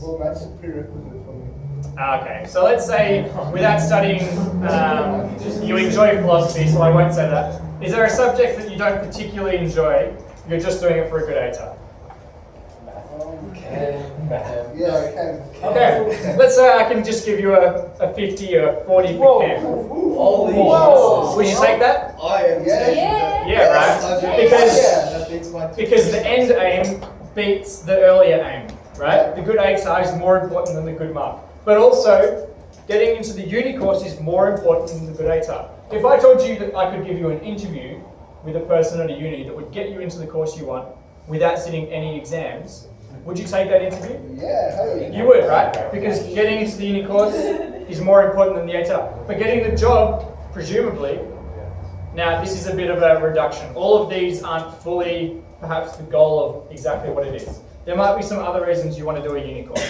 Well, that's a prerequisite for me. Okay, so let's say without studying, you enjoy philosophy, so I won't say that. Is there a subject that you don't particularly enjoy, you're just doing it for a good ATAR? Yeah, I can. Okay, let's say I can just give you a 50 or a 40 for chem. Whoa. Would you take that? I am Yeah. Yeah, right? that beats my Because the end aim beats the earlier aim, right? The good ATAR is more important than the good mark. But also, getting into the uni course is more important than the good ATAR. If I told you that I could give you an interview with a person at a uni that would get you into the course you want without sitting any exams, would you take that interview? Yeah, hell yeah. You would, right? Because getting into the uni course is more important than the ATAR. But getting the job presumably, now this is a bit of a reduction. All of these aren't fully perhaps the goal of exactly what it is. There might be some other reasons you want to do a unicorn.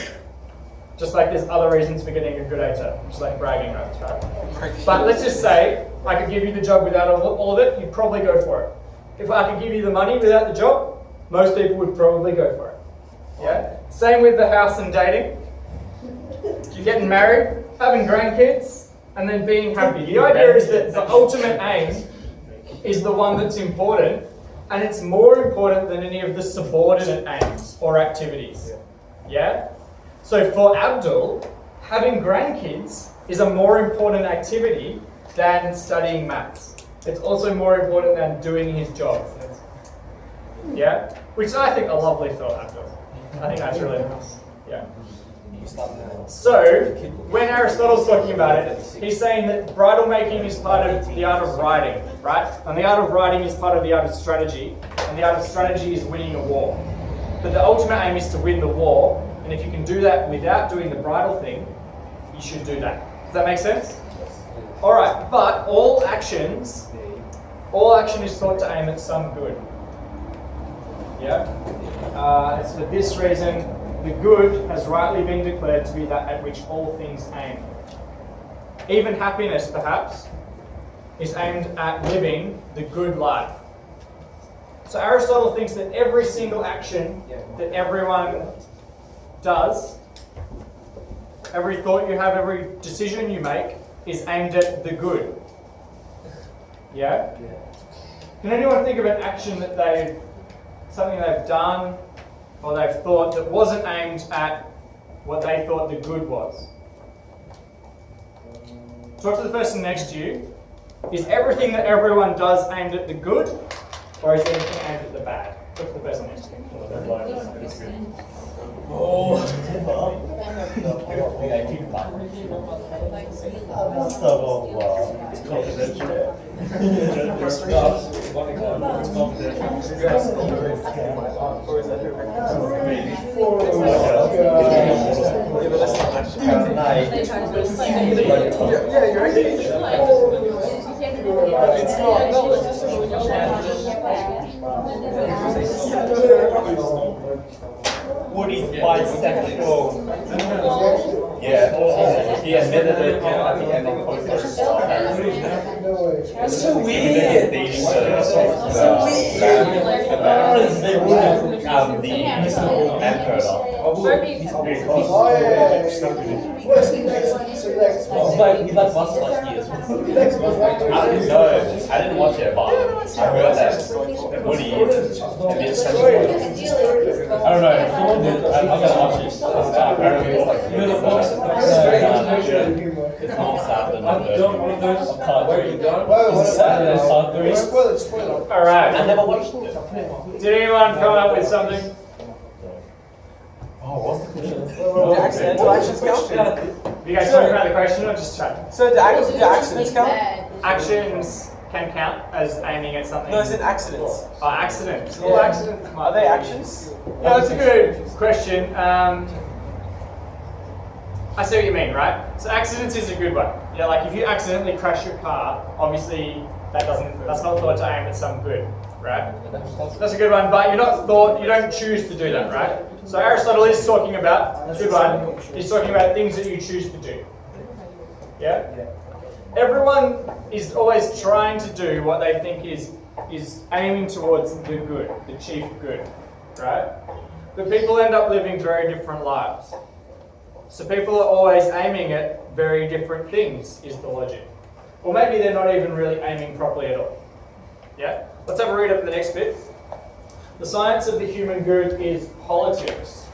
Just like there's other reasons for getting a good A-term, just like bragging rights, right? But let's just say I could give you the job without all of it, you'd probably go for it. If I could give you the money without the job, most people would probably go for it. Yeah? Same with the house and dating. You're getting married, having grandkids, and then being happy. The idea is that the ultimate aim is the one that's important, and it's more important than any of the subordinate aims or activities. Yeah? So for Abdul, having grandkids is a more important activity than studying maths. It's also more important than doing his job. Yeah? Which I think a lovely thought, Abdul. I think that's really nice. Yeah. So, when Aristotle's talking about it, he's saying that bridle making is part of the art of writing, right? And the art of writing is part of the art of strategy, and the art of strategy is winning a war. But the ultimate aim is to win the war, and if you can do that without doing the bridle thing, you should do that. Does that make sense? Alright, but all action is thought to aim at some good. Yeah? It's for this reason, the good has rightly been declared to be that at which all things aim. Even happiness, perhaps, is aimed at living the good life. So Aristotle thinks that every single action that everyone does, every thought you have, every decision you make, is aimed at the good. Yeah? Can anyone think of an action that something they've done or they've thought that wasn't aimed at what they thought the good was? Talk to the person next to you. Is everything that everyone does aimed at the good, or is anything aimed at the bad? Talk to the person next to you. Woody's bisexual. Yeah. He admitted it at the end of the podcast. That's so weird. The emperor. I didn't watch it, but I heard that Woody is a bit sexual. I don't know. I'm not gonna watch it. Apparently, it's like it's not sad All right. I never watched it. Did anyone come up with something? Oh, what's the question? Do accidental actions count? You guys talking about the question or just chatting? So do accidents count? Actions can count as aiming at something. No, it's in accidents. Oh, accidents. All accidents. Are they actions? Yeah, that's a good question. I see what you mean, right? So accidents is a good one. Yeah, like if you accidentally crash your car, obviously that's not thought to aim at some good, right? That's a good one, but you don't choose to do that, right? So Aristotle is talking about, that's a good one, he's talking about things that you choose to do. Yeah? Everyone is always trying to do what they think is aiming towards the good, the chief good, right? But people end up living very different lives. So people are always aiming at very different things, is the logic. Or maybe they're not even really aiming properly at all. Yeah? Let's have a read of the next bit. The science of the human good is politics.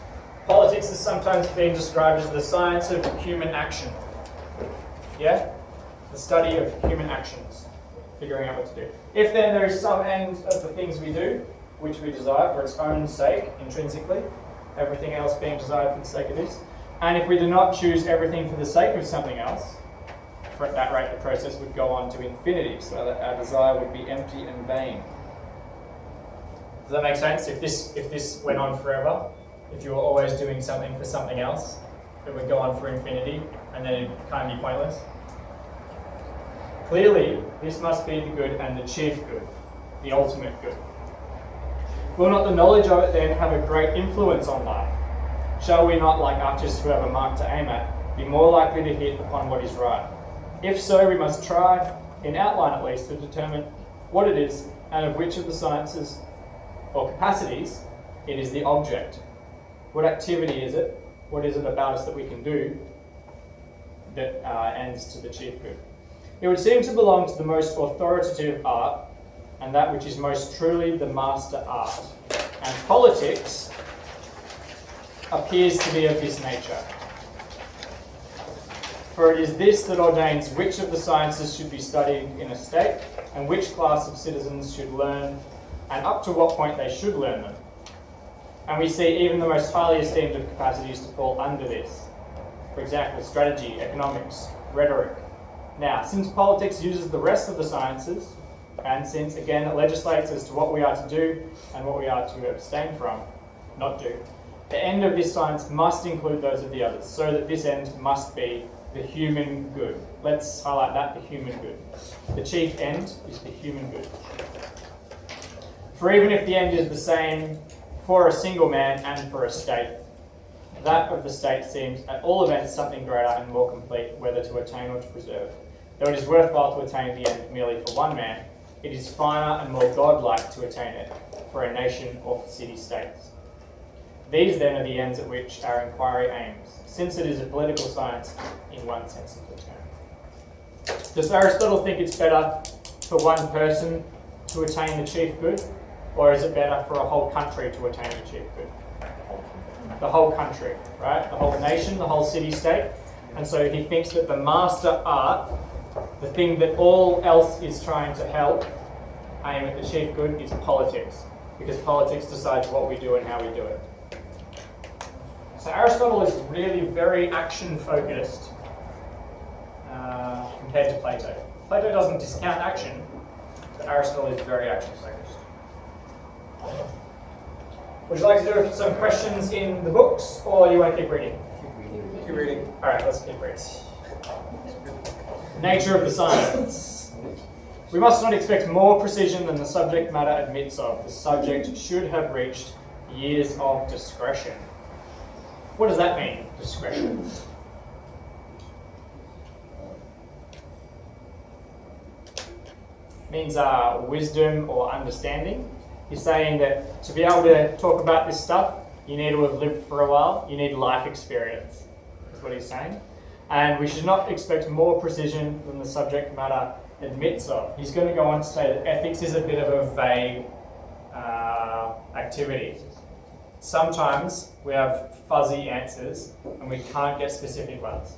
Politics is sometimes being described as the science of human action. Yeah? The study of human actions. Figuring out what to do. If then there is some end of the things we do, which we desire for its own sake, intrinsically, everything else being desired for the sake of this, and if we do not choose everything for the sake of something else, for at that rate the process would go on to infinity, so that our desire would be empty and vain. Does that make sense? If this went on forever, if you were always doing something for something else, it would go on for infinity, and then it'd kind of be pointless. Clearly, this must be the good and the chief good, the ultimate good. Will not the knowledge of it then have a great influence on life? Shall we not, like archers who have a mark to aim at, be more likely to hit upon what is right? If so, we must try, in outline at least, to determine what it is and of which of the sciences or capacities it is the object. What activity is it? What is it about us that we can do that ends to the chief good? It would seem to belong to the most authoritative art and that which is most truly the master art. And politics appears to be of this nature. For it is this that ordains which of the sciences should be studied in a state and which class of citizens should learn and up to what point they should learn them. And we see even the most highly esteemed of capacities to fall under this. For example, strategy, economics, rhetoric. Now, since politics uses the rest of the sciences, and since, again, it legislates as to what we are to do and what we are to abstain from, not do, the end of this science must include those of the others, so that this end must be the human good. Let's highlight that, the human good. The chief end is the human good. For even if the end is the same for a single man and for a state, that of the state seems at all events something greater and more complete, whether to attain or to preserve. Though it is worthwhile to attain the end merely for one man, it is finer and more godlike to attain it for a nation or for city-states. These then are the ends at which our inquiry aims, since it is a political science in one sense of the term. Does Aristotle think it's better for one person to attain the chief good, or is it better for a whole country to attain the chief good? The whole country, right? The whole nation, the whole city-state. And so he thinks that the master art, the thing that all else is trying to help aim at the chief good, is politics, because politics decides what we do and how we do it. So Aristotle is really very action-focused compared to Plato. Plato doesn't discount action, but Aristotle is very action-focused. Would you like to do some questions in the books, or you want to keep reading? Keep reading. All right, let's keep reading. Nature of the science. We must not expect more precision than the subject matter admits of. The subject should have reached years of discretion. What does that mean, discretion? It means wisdom or understanding. He's saying that to be able to talk about this stuff, you need to have lived for a while. You need life experience, is what he's saying. And we should not expect more precision than the subject matter admits of. He's going to go on to say that ethics is a bit of a vague activity. Sometimes we have fuzzy answers and we can't get specific ones.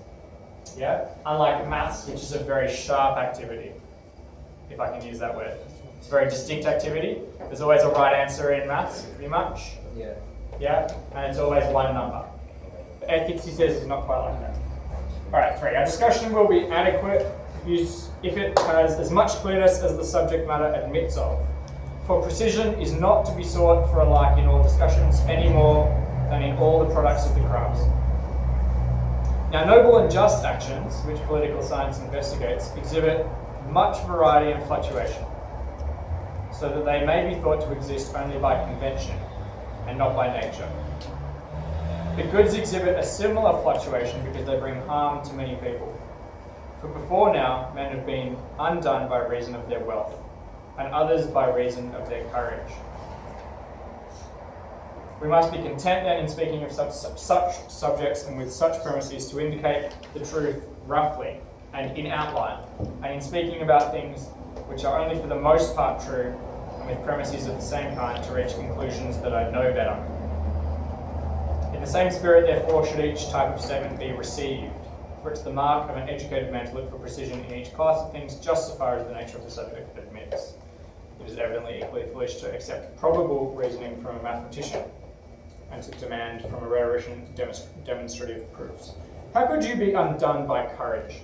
Yeah? Unlike maths, which is a very sharp activity, if I can use that word. It's a very distinct activity. There's always a right answer in maths, pretty much. Yeah. Yeah? And it's always one number. But ethics, he says, is not quite like that. Alright, 3. Our discussion will be adequate if it has as much clearness as the subject matter admits of. For precision is not to be sought for alike in all discussions, any more than in all the products of the crafts. Now, noble and just actions, which political science investigates, exhibit much variety and fluctuation, so that they may be thought to exist only by convention and not by nature. The goods exhibit a similar fluctuation because they bring harm to many people. For before now, men have been undone by reason of their wealth, and others by reason of their courage. We must be content then in speaking of such subjects and with such premises to indicate the truth roughly and in outline, and in speaking about things which are only for the most part true, and with premises of the same kind to reach conclusions that are no better. In the same spirit, therefore, should each type of statement be received, for it's the mark of an educated man to look for precision in each class of things just so far as the nature of the subject admits. It is evidently equally foolish to accept probable reasoning from a mathematician and to demand from a rhetorician demonstrative proofs. How could you be undone by courage?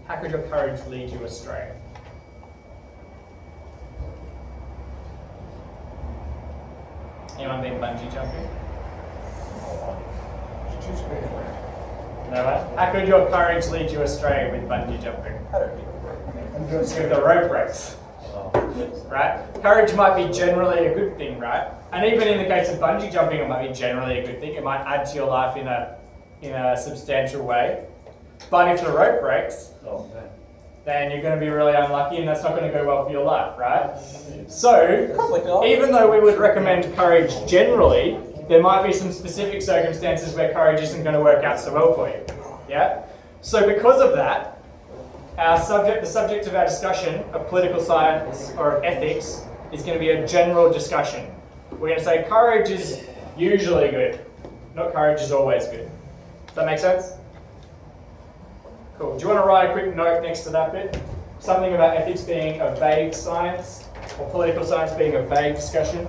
How could your courage lead you astray? Anyone been bungee jumping? No way? How could your courage lead you astray with bungee jumping? With the rope breaks. Right? Courage might be generally a good thing, right? And even in the case of bungee jumping, it might be generally a good thing. It might add to your life in a substantial way. But if the rope breaks, then you're going to be really unlucky and that's not going to go well for your life, right? So, even though we would recommend courage generally, there might be some specific circumstances where courage isn't going to work out so well for you. Yeah? So because of that, the subject of our discussion of political science or of ethics is going to be a general discussion. We're going to say courage is usually good, not courage is always good. Does that make sense? Cool. Do you want to write a quick note next to that bit? Something about ethics being a vague science, or political science being a vague discussion.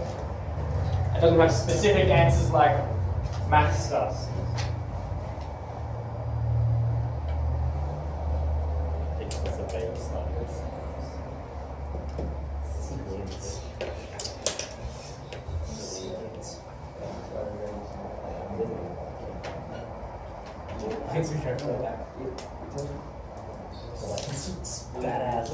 It doesn't have specific answers like maths does. Thanks for sharing that. Badass.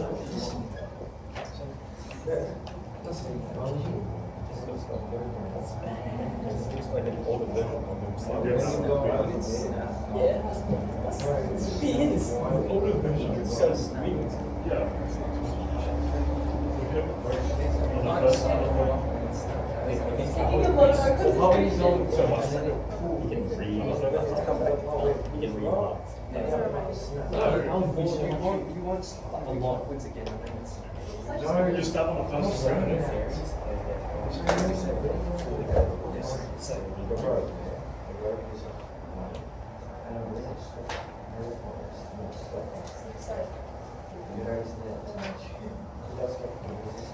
No, you start on the fastest round.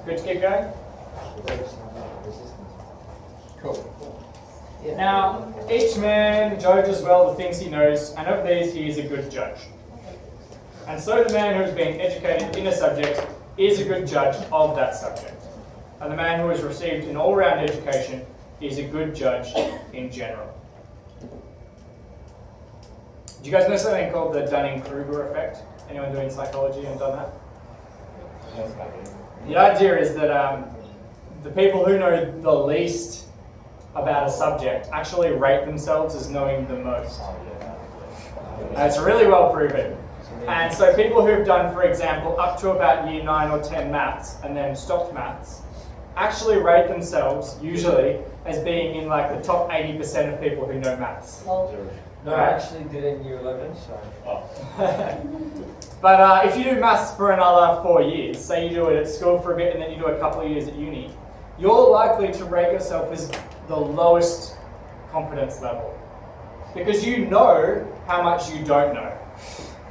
Good to keep going? Cool. Now, each man judges well the things he knows, and of these he is a good judge. And so the man who has been educated in a subject is a good judge of that subject. And the man who has received an all-round education is a good judge in general. Do you guys know something called the Dunning-Kruger effect? Anyone doing psychology and done that? The idea is that the people who know the least about a subject actually rate themselves as knowing the most. It's really well proven. And so people who've done, for example, up to about year 9 or 10 maths and then stopped maths, actually rate themselves, usually, as being in like the top 80% of people who know maths. No, I actually did it in year 11, so. But if you do maths for another 4 years, say you do it at school for a bit and then you do a couple of years at uni, you're likely to rate yourself as the lowest competence level. Because you know how much you don't know,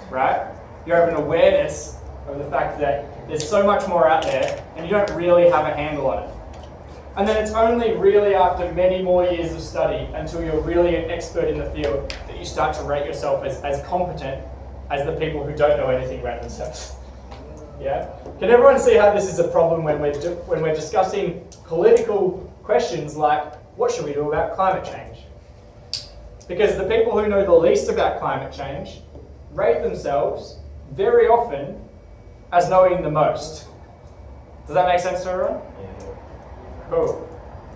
right? You have an awareness of the fact that there's so much more out there and you don't really have a handle on it. And then it's only really after many more years of study until you're really an expert in the field that you start to rate yourself as competent as the people who don't know anything about themselves. Yeah? Can everyone see how this is a problem when we're discussing political questions like, what should we do about climate change? Because the people who know the least about climate change rate themselves very often as knowing the most. Does that make sense to everyone? Cool.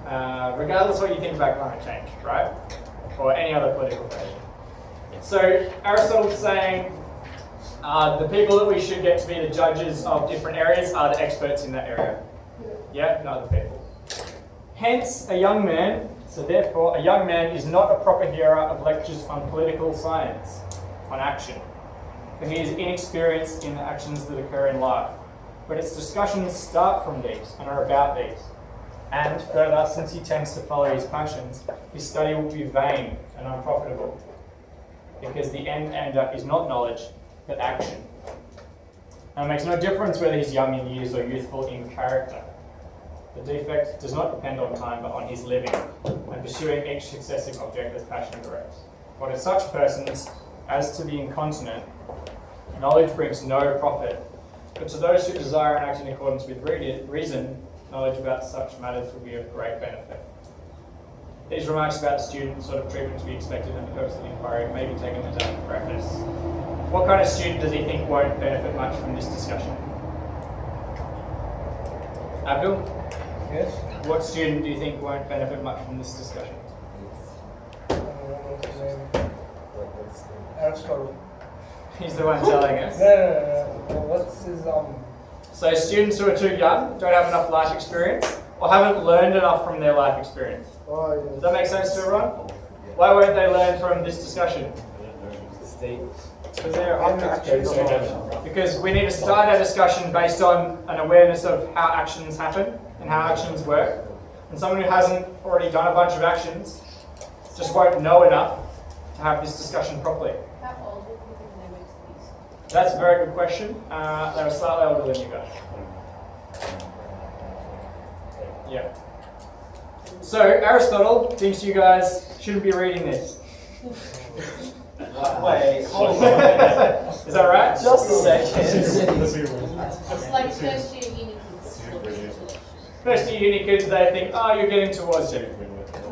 Regardless of what you think about climate change, right? Or any other political question. So Aristotle's saying the people that we should get to be the judges of different areas are the experts in that area. Yeah, not the people. Hence, a young man, so therefore, a young man is not a proper hearer of lectures on political science, on action. For he is inexperienced in the actions that occur in life. But its discussions start from these and are about these. And further, since he tends to follow his passions, his study will be vain and unprofitable. Because the end-ender is not knowledge, but action. And it makes no difference whether he's young in years or youthful in character. The defect does not depend on time, but on his living, and pursuing each successive object as passion directs. For to such persons as to the incontinent, knowledge brings no profit. But to those who desire and act in accordance with reason, knowledge about such matters will be of great benefit. these remarks about the student sort of treatment to be expected and the purpose of the inquiry may be taken as a preface. What kind of student does he think won't benefit much from this discussion? Abdul? Yes? What student do you think won't benefit much from this discussion? I don't know what's his name. Aristotle. He's the one telling us. No. What's his So students who are too young, don't have enough life experience, or haven't learned enough from their life experience. Oh Does yes. that make sense to everyone? Why won't they learn from this discussion? Because they're under Because we need to start our discussion based on an awareness of how actions happen and how actions work. And someone who hasn't already done a bunch of actions just won't know enough to have this discussion properly. How old were people when they went to these? That's a very good question. They were slightly older than you guys. Yeah. So Aristotle thinks you guys shouldn't be reading this. Wait, hold on. Is that right? Just a second. It's like first year uni kids. First year uni kids, they think, oh, you're getting towards it.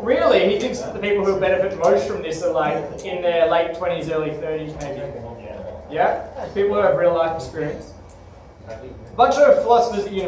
Really, he thinks that the people who benefit most from this are like in their late 20s, early 30s maybe. Yeah? People who have real life experience. A bunch of philosophers at university